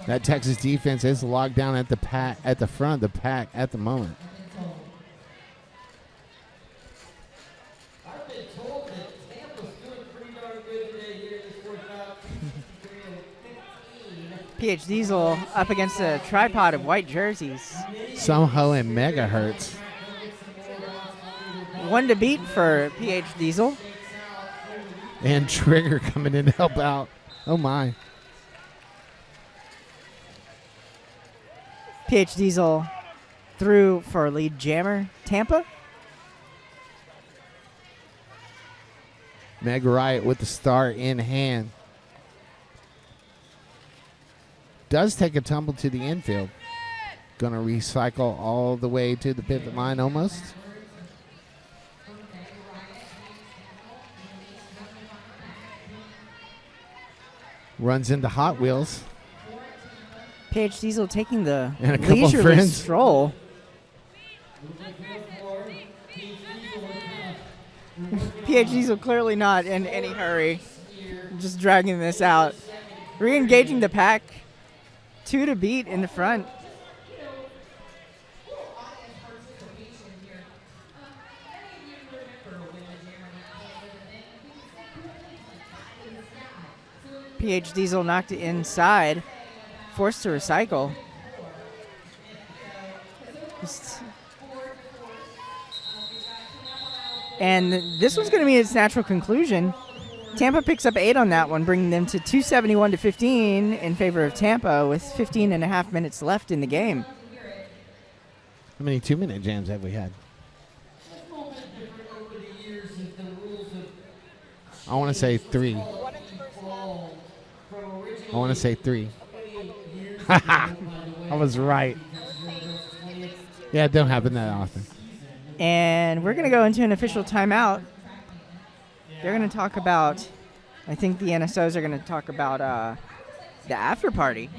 That Texas defense is locked down at the front of the pack at the moment. I've been told that Tampa's doing pretty darn good today here in this fourth out. PH Diesel up against a tripod of white jerseys. Somehow in megahertz. One to beat for PH Diesel. And Trigger coming in to help out. Oh, my. PH Diesel through for lead jammer Tampa. Meg Riot with the star in hand. Does take a tumble to the infield. Going to recycle all the way to the pivot line almost. Runs into Hot Wheels. PH Diesel taking the And a couple leisurely friends. stroll. PH Diesel clearly not in any hurry. Just dragging this out. Re-engaging the pack. 2 to beat in the front. PH Diesel knocked it inside. Forced to recycle. And this was going to be its natural conclusion. Tampa picks up 8 on that one, bringing them to 271 to 15 in favor of Tampa with 15 and a half minutes left in the game. How many 2-minute jams have we had? I want to say 3. I want to say 3. I was right. Yeah, it don't happen that often. And we're going to go into an official timeout. They're going to talk about, I think the NSOs are going to talk about the after party.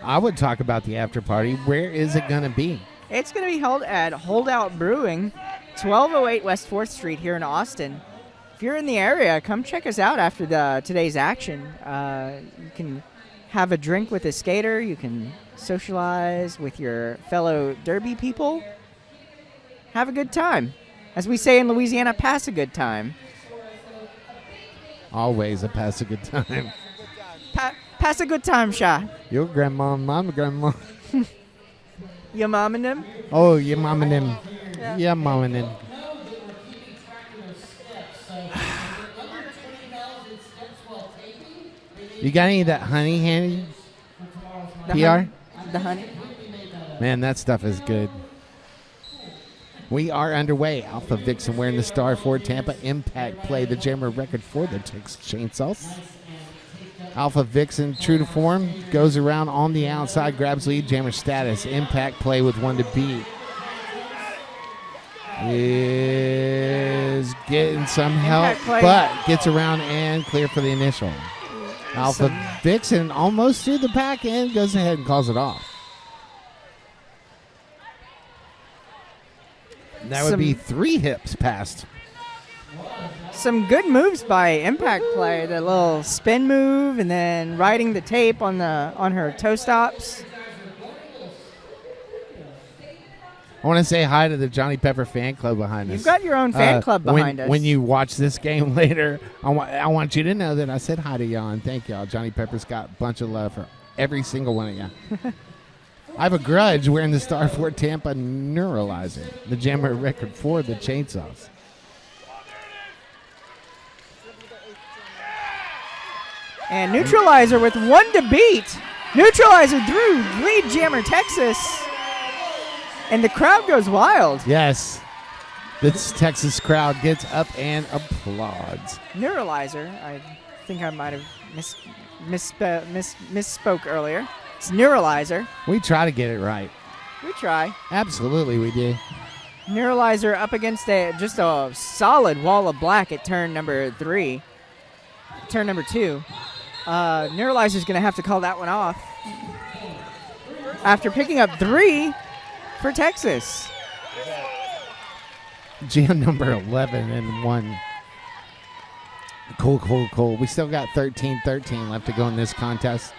I would talk about the after party. Where is it going to be? It's going to be held at Holdout Brewing, 1208 West 4th Street here in Austin. If you're in the area, come check us out after today's action. You can have a drink with a skater. You can socialize with your fellow Derby people. Have a good time. As we say in Louisiana, pass a good time. Always a pass a good time. Pass a good time, Sha. Your grandma, mama, grandma. Your mom and them? Oh, your mom and them. Yeah, mom and them. You got any of that honey handy? PR? The honey. Man, that stuff is good. We are underway. Alpha Vixen wearing the star for Tampa. Impact play the jammer record for the Texas Chainsaws. Alpha Vixen, true to form, goes around on the outside, grabs lead jammer status. Impact play with 1 to beat. Is getting some help, but gets around and clear for the initial. Alpha Vixen almost through the pack and goes ahead and calls it off. That would be 3 hips past. Some good moves by Impact Play. The little spin move and then riding the tape on her toe stops. I want to say hi to the Johnny Pepper fan club behind us. You've got your own fan club behind us. When you watch this game later, I want you to know that I said hi to y'all and thank y'all. Johnny Pepper's got a bunch of love for every single one of y'all. I have a grudge wearing the star for Tampa Neuralizer, the jammer record for the Chainsaws. And Neutralizer with 1 to beat. Neutralizer through lead jammer Texas. And the crowd goes wild. Yes. This Texas crowd gets up and applauds. Neuralizer. I think I might have misspoke earlier. It's Neuralizer. We try to get it right. We try. Absolutely we do. Neuralizer up against just a solid wall of black at turn number 2. Neuralizer's going to have to call that one off. After picking up 3 for Texas. Jam number 11 and 1. Cool. We still got 13-13 left to go in this contest.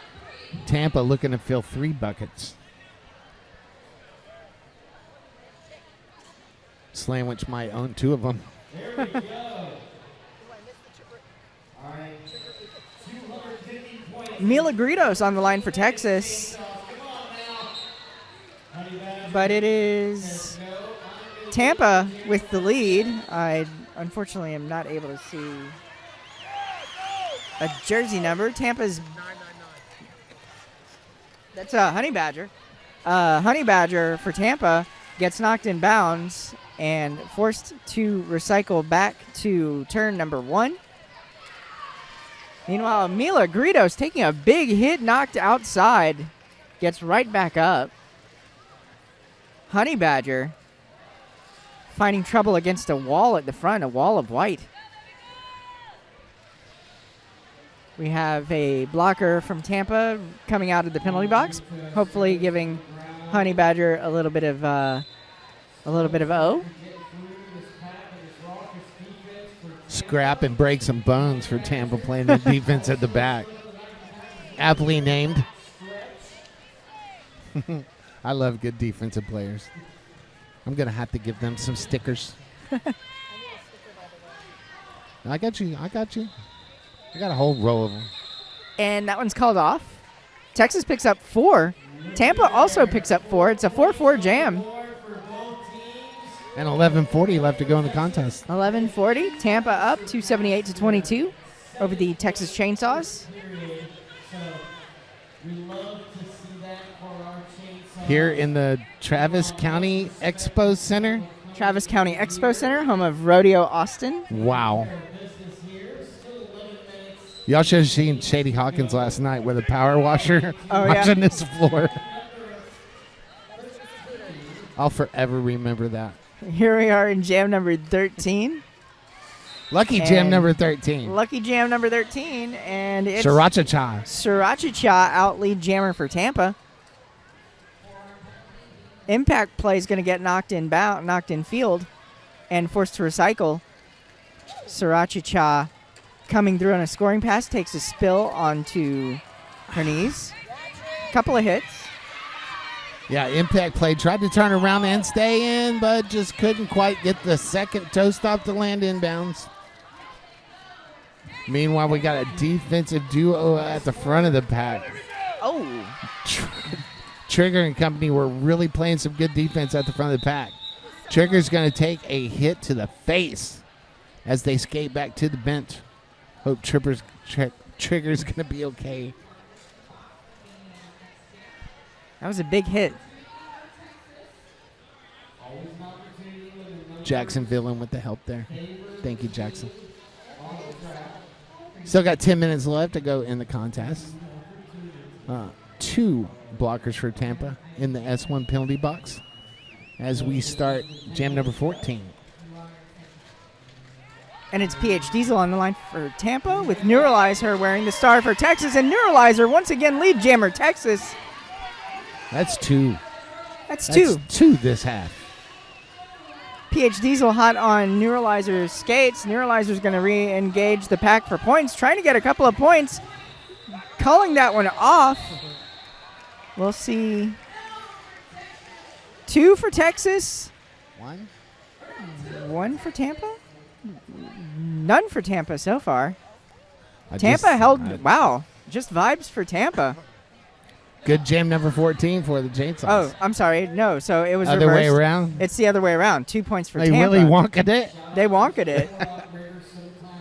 Tampa looking to fill 3 buckets. Sandwich might own 2 of them. There we go. All right. 250 points. Milagritos on the line for Texas. But it is Tampa with the lead. I unfortunately am not able to see a jersey number. Tampa's 999. That's a Honey Badger. Honey Badger for Tampa gets knocked in bounds and forced to recycle back to turn number 1. Meanwhile, Milagritos taking a big hit, knocked outside, gets right back up. Honey Badger finding trouble against a wall at the front, a wall of white. We have a blocker from Tampa coming out of the penalty box, hopefully giving Honey Badger a little bit of O. Scrap and break some bones for Tampa playing the defense at the back. Aptly named. I love good defensive players. I'm going to have to give them some stickers. I got you. I got a whole row of them. And that one's called off. Texas picks up 4. Tampa also picks up 4. It's a 4-4 jam. And 11:40 left to go in the contest. 11:40. Tampa up 278-22 over the Texas Chainsaws. Here in the Travis County Expo Center. Travis County Expo Center, home of Rodeo Austin. Wow. Y'all should have seen Shady Hawkins last night with a power washer washing this floor. I'll forever remember that. Here we are in jam number 13. Lucky jam number 13. Lucky jam number 13, and it's Sriracha. Sriracha out lead jammer for Tampa. Impact play is going to get knocked in field, and forced to recycle. Sriracha coming through on a scoring pass, takes a spill onto her knees. Couple of hits. Yeah, impact play. Tried to turn around and stay in, but just couldn't quite get the second toe stop to land inbounds. Meanwhile, we got a defensive duo at the front of the pack. Oh. Trigger and company were really playing some good defense at the front of the pack. Trigger's going to take a hit to the face as they skate back to the bench. Hope Trigger's going to be okay. That was a big hit. Jacksonville in with the help there. Thank you, Jackson. Still got 10 minutes left to go in the contest. 2 blockers for Tampa in the S1 penalty box as we start jam number 14. And it's PH Diesel on the line for Tampa with Neuralizer wearing the star for Texas. And Neuralizer once again lead jammer Texas. That's 2. That's 2. 2 this half. PH Diesel hot on Neuralizer's skates. Neuralizer's going to re-engage the pack for points, trying to get a couple of points. Calling that one off. We'll see. 2 for Texas. 1. 1 for Tampa. None for Tampa so far. Tampa held. Wow. Just vibes for Tampa. Good jam number 14 for the Chainsaws. Oh, I'm sorry. No, so it was other reversed. way around? It's the other way around. 2 points for They Tampa. really wonked it? They wonked it.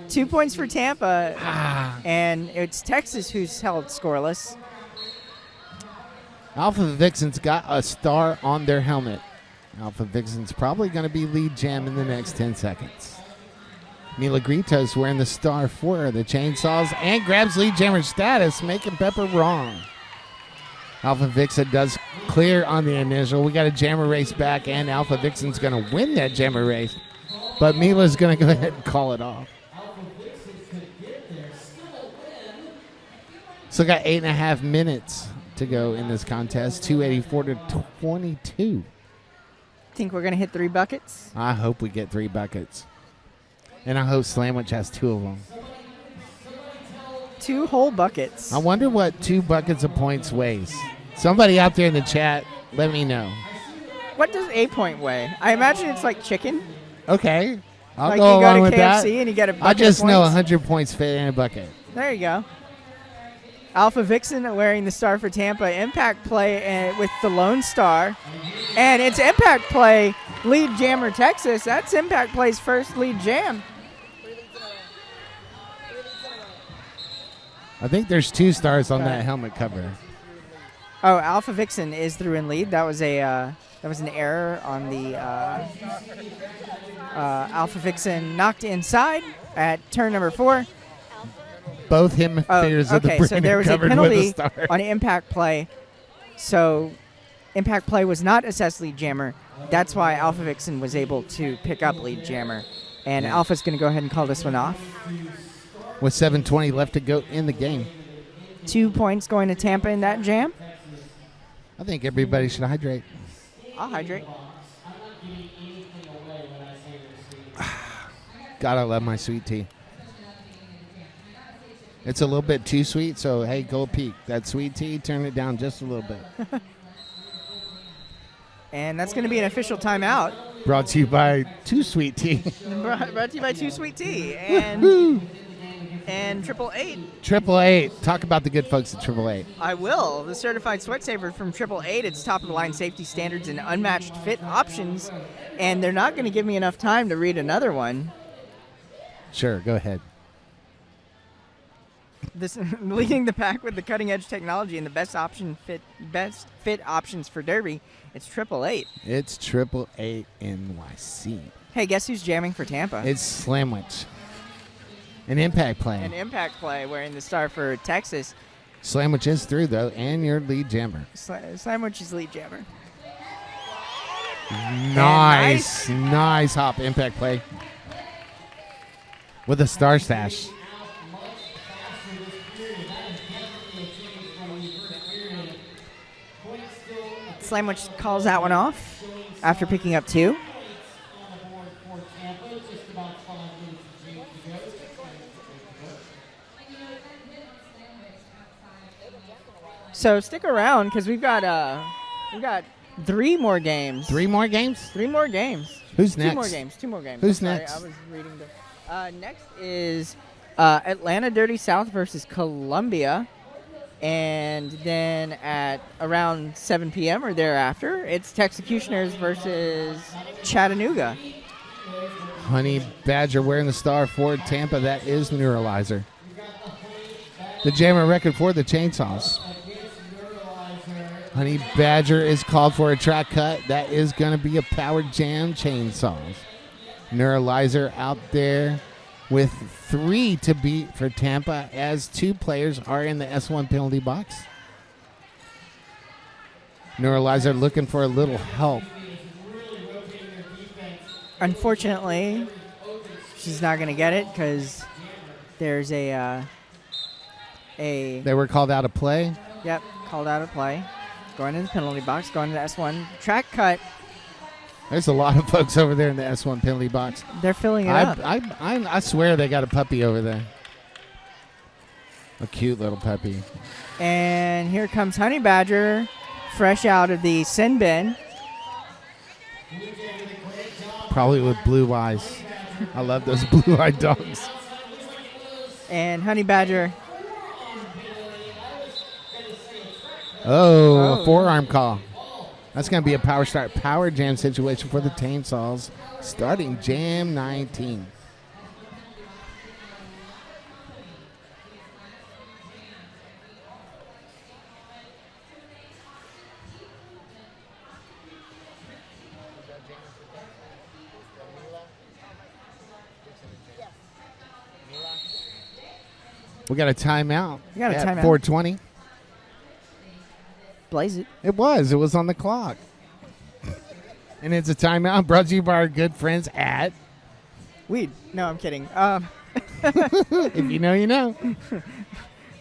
2 points for Tampa, and it's Texas who's held scoreless. Alpha Vixen's got a star on their helmet. Alpha Vixen's probably going to be lead jam in the next 10 seconds. Milagritos wearing the star for the Chainsaws and grabs lead jammer status, making Pepper wrong. Alpha Vixen does clear on the initial. We got a jammer race back, and Alpha Vixen's going to win that jammer race. But Mila's going to go ahead and call it off. Still got 8.5 minutes to go in this contest. 284-22. think we're going to hit 3 buckets? I hope we get 3 buckets. And I hope Slamwich has 2 of them. 2 whole buckets. I wonder what 2 buckets of points weighs. Somebody out there in the chat, let me know. What does a point weigh? I imagine it's like chicken. Okay. I'll like go you go along to with KFC that. and you get a bucket I just of know points. 100 points fit in a bucket. There you go. Alpha Vixen wearing the star for Tampa. Impact play with the Lone Star. And it's Impact play lead jammer Texas. That's Impact play's first lead jam. 3 leads in a row. 3 leads in a row. I think there's 2 stars on that helmet cover. Oh, Alpha Vixen is through in lead. That was an error on the Alpha Vixen knocked inside at turn number 4. Both hemispheres of the brain so there was a covered with penalty a star. on Impact play. So Impact play was not assessed lead jammer. That's why Alpha Vixen was able to pick up lead jammer. And Alpha's going to go ahead and call this one off. With 7:20 left to go in the game. 2 points going to Tampa in that jam. I think everybody should hydrate. I'll hydrate. God, I love my sweet tea. It's a little bit too sweet, so hey, go peek. That sweet tea, turn it down just a little bit. And that's going to be an official timeout. Brought to you by Too Sweet Tea. Brought to you by Too Sweet Tea and 888. 888. Talk about the good folks at 888. I will. The certified sweat saver from 888. It's top of the line safety standards and unmatched fit options. And they're not going to give me enough time to read another one. Sure, go ahead. This leading the pack with the cutting edge technology and the best fit options for Derby. It's 888. It's 888 NYC. Hey, guess who's jamming for Tampa? It's Slamwich. An Impact play. An Impact play wearing the star for Texas. Slamwich is through, though, and your lead jammer. Slamwich is lead jammer. Nice hop Impact play. With a star stash. Slamwich calls that one off after picking up 2. So stick around because we've got 3 more games. 3 more games? 3 more games. Who's next? 2 more games. Who's I'm sorry, next? I was reading the. Next is Atlanta Dirty South versus Columbia. And then at around 7 p.m. or thereafter, it's Texecutioners versus Chattanooga. Honey Badger wearing the star for Tampa. That is Neuralizer. The jammer record for the Chainsaws. Honey Badger is called for a track cut. That is going to be a Power Jam Chainsaws. Neuralizer out there with 3 to beat for Tampa as 2 players are in the S1 penalty box. Neuralizer looking for a little help. Unfortunately, she's not going to get it because there's a... They were called out of play? Yep, called out of play. Going to the penalty box, going to the S1. Track cut. There's a lot of folks over there in the S1 penalty box. They're filling it up. I swear they got a puppy over there. A cute little puppy. And here comes Honey Badger, fresh out of the sin bin. Probably with blue eyes. I love those blue-eyed dogs. And Honey Badger. Oh, a forearm call. That's going to be a power jam situation for the Chainsaws starting jam 19. We got a timeout. We got a timeout. 4:20. Blaze it. It was on the clock. And it's a timeout brought to you by our good friends at Weed. No, I'm kidding. If you know, you know.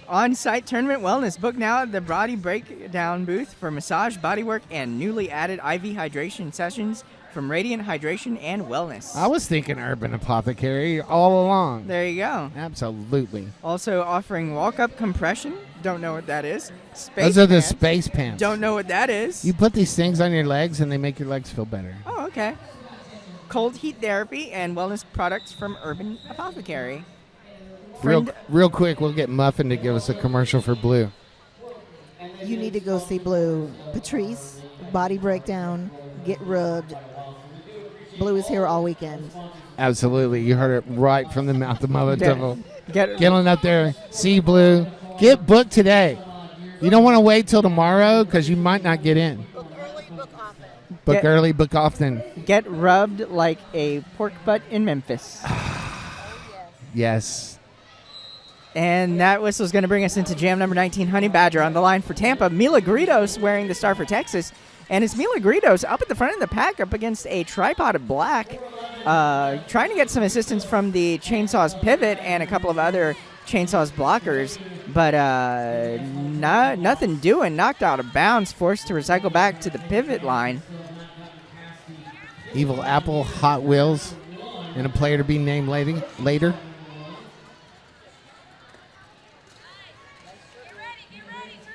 On-site tournament wellness. Book now at the Body Breakdown booth for massage, bodywork, and newly added IV hydration sessions from Radiant Hydration and Wellness. I was thinking Urban Apothecary all along. There you go. Absolutely. Also offering walk-up compression. Don't know what that is. Space Those are the pants. space pants. Don't know what that is. You put these things on your legs and they make your legs feel better. Oh, okay. Cold heat therapy and wellness products from Urban Apothecary. Real quick, we'll get Muffin to give us a commercial for Blue. You need to go see Blue. Patrice, Body Breakdown, Get Rubbed. Blue is here all weekend. Absolutely. You heard it right from the mouth of Mother Devil. Get on up there. See Blue. Get booked today. You don't want to wait till tomorrow because you might not get in. Book early, book often. Book early, book often. Get rubbed like a pork butt in Memphis. Yes. And that whistle is going to bring us into jam number 19, Honey Badger. On the line for Tampa, Mila Gritos wearing the star for Texas. And it's Mila Gritos up at the front of the pack up against a tripod of black, trying to get some assistance from the Chainsaw's pivot and a couple of other Chainsaw's blockers. But nothing doing. Knocked out of bounds, forced to recycle back to the pivot line. Evil Apple, Hot Wheels, and a player to be named later.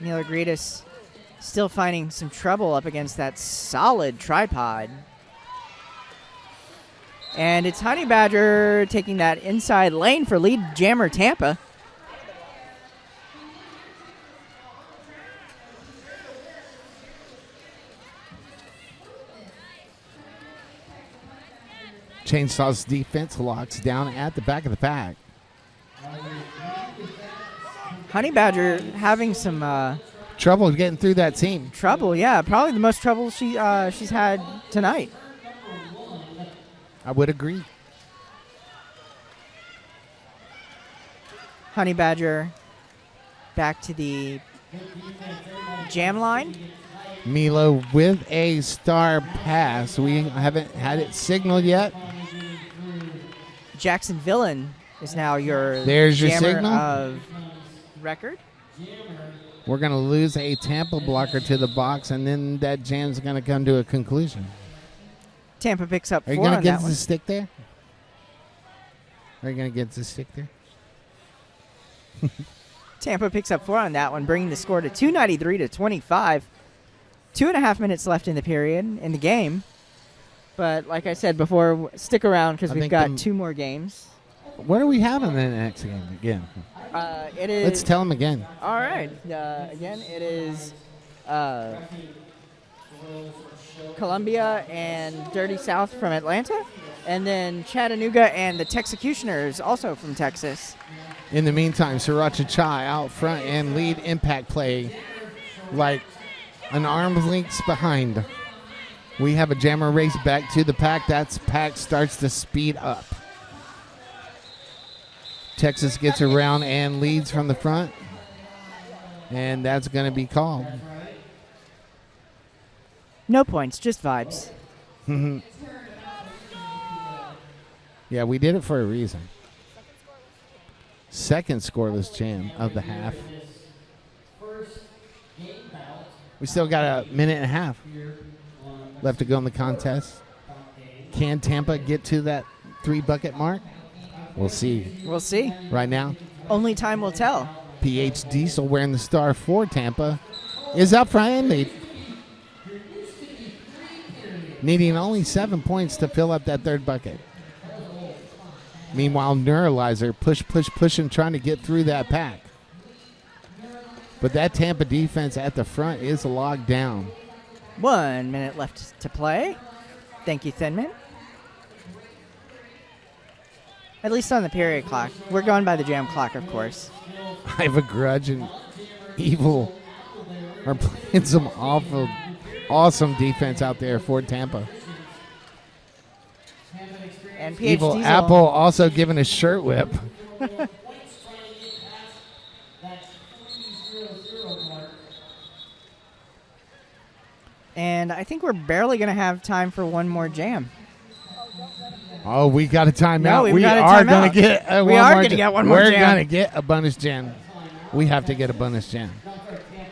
Mila Gritos still finding some trouble up against that solid tripod. And it's Honey Badger taking that inside lane for lead jammer Tampa. Chainsaw's defense locks down at the back of the pack. Honey Badger having some trouble getting through that team. Trouble, yeah. Probably the most trouble she's had tonight. I would agree. Honey Badger back to the jam line. Milo with a star pass. We haven't had it signaled yet. Jackson Villain is now There's your jammer signal of record. We're going to lose a Tampa blocker to the box, and then that jam's going to come to a conclusion. Tampa picks up 4 Are you on going to that get one. the stick there? Are you going to get the stick there? Tampa picks up 4 on that one, bringing the score to 293-25. 2.5 minutes left in the period, in the game. But like I said before, stick around because we've got 2 more games. What are we having in the next game again? It is. Let's tell them again. All right. Again, it is Columbia and Dirty South from Atlanta. And then Chattanooga and the Texecutioners, also from Texas. In the meantime, Sriracha Chai out front and lead impact play like an arm's length behind. We have a jammer race back to the pack. That pack starts to speed up. Texas gets around and leads from the front. And that's going to be called. No points, just vibes. Yeah, we did it for a reason. Second scoreless jam of the half. We still got a minute and a half left to go in the contest. Can Tampa get to that 3-bucket mark? We'll see. We'll see. Right now, Only time will tell. PH Diesel wearing the star for Tampa is up front and lead. Needing only 7 points to fill up that 3rd bucket. Meanwhile, Neuralizer pushing, trying to get through that pack. But that Tampa defense at the front is locked down. 1 minute left to play. Thank you, Thinman. At least on the period clock. We're going by the jam clock, of course. I have a grudge, and Evil are playing some awesome defense out there for Tampa. And PH Evil Diesel, Apple also giving a shirt whip. And I think we're barely going to have time for one more jam. Oh, we got a timeout. No, we are going to get We are going to get one more We're jam. going to get a bonus jam. We have to get a bonus jam.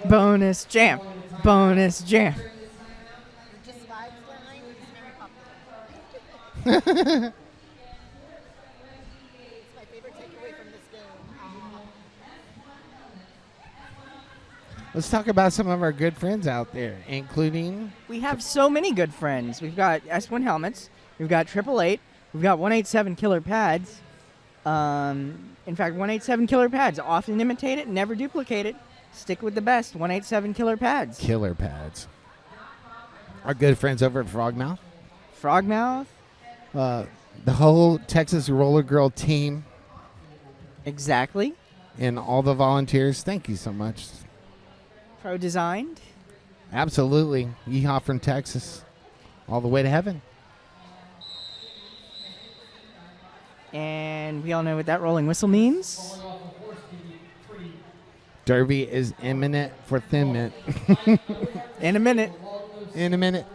Bonus jam. Bonus jam. Let's talk about some of our good friends out there, including... We have so many good friends. We've got S1 helmets. We've got 888. We've got 187 killer pads. In fact, 187 killer pads. Often imitate it, never duplicate it. Stick with the best. 187 killer pads. Killer pads. Our good friends over at Frogmouth. Frogmouth. The whole Texas Roller Girl team. Exactly. And all the volunteers. Thank you so much. Pro designed. Absolutely. Yeehaw from Texas. All the way to heaven. And we all know what that rolling whistle means. Derby is imminent for Thin Mint. In a minute. In a minute.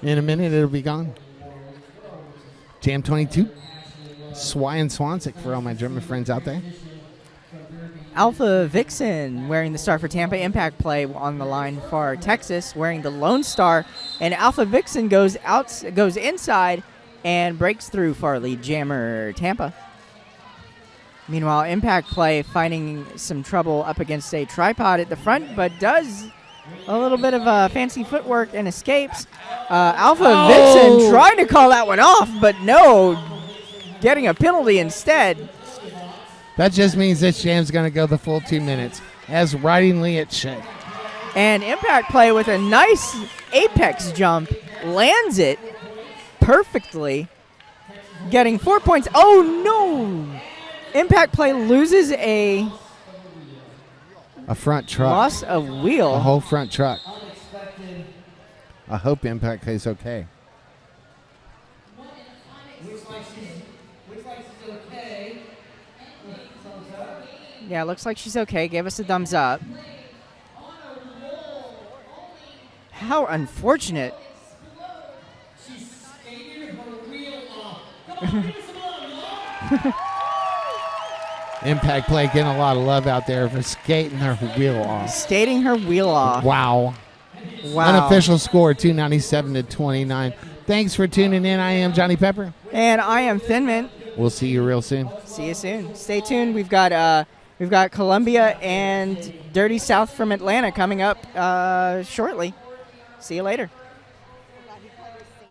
In a minute, it'll be gone. Jam 22. Swy and Swansek for all my German friends out there. Alpha Vixen wearing the star for Tampa. Impact play on the line for Texas wearing the Lone Star. And Alpha Vixen goes inside and breaks through for lead jammer Tampa. Meanwhile, Impact play finding some trouble up against a tripod at the front, but does a little bit of fancy footwork and escapes. Alpha Vixen trying to call that one off, but no, getting a penalty instead. That just means this jam's going to go the full 2 minutes, as ridingly it should. And Impact play with a nice apex jump lands it perfectly, getting 4 points. Oh, no! Impact play loses a front truck. Lost a wheel. A whole front truck. I hope Impact play's okay. Looks like she's okay. Yeah, looks like she's okay. Give us a thumbs up. How unfortunate. She's skating her wheel off. Come on, give us some love. Impact play getting a lot of love out there for skating her wheel off. Skating her wheel off. Wow. Unofficial score 297 to 29. Thanks for tuning in. I am Johnny Pepper. And I am Thin Mint. We'll see you real soon. See you soon. Stay tuned. We've got Columbia and Dirty South from Atlanta coming up shortly. See you later.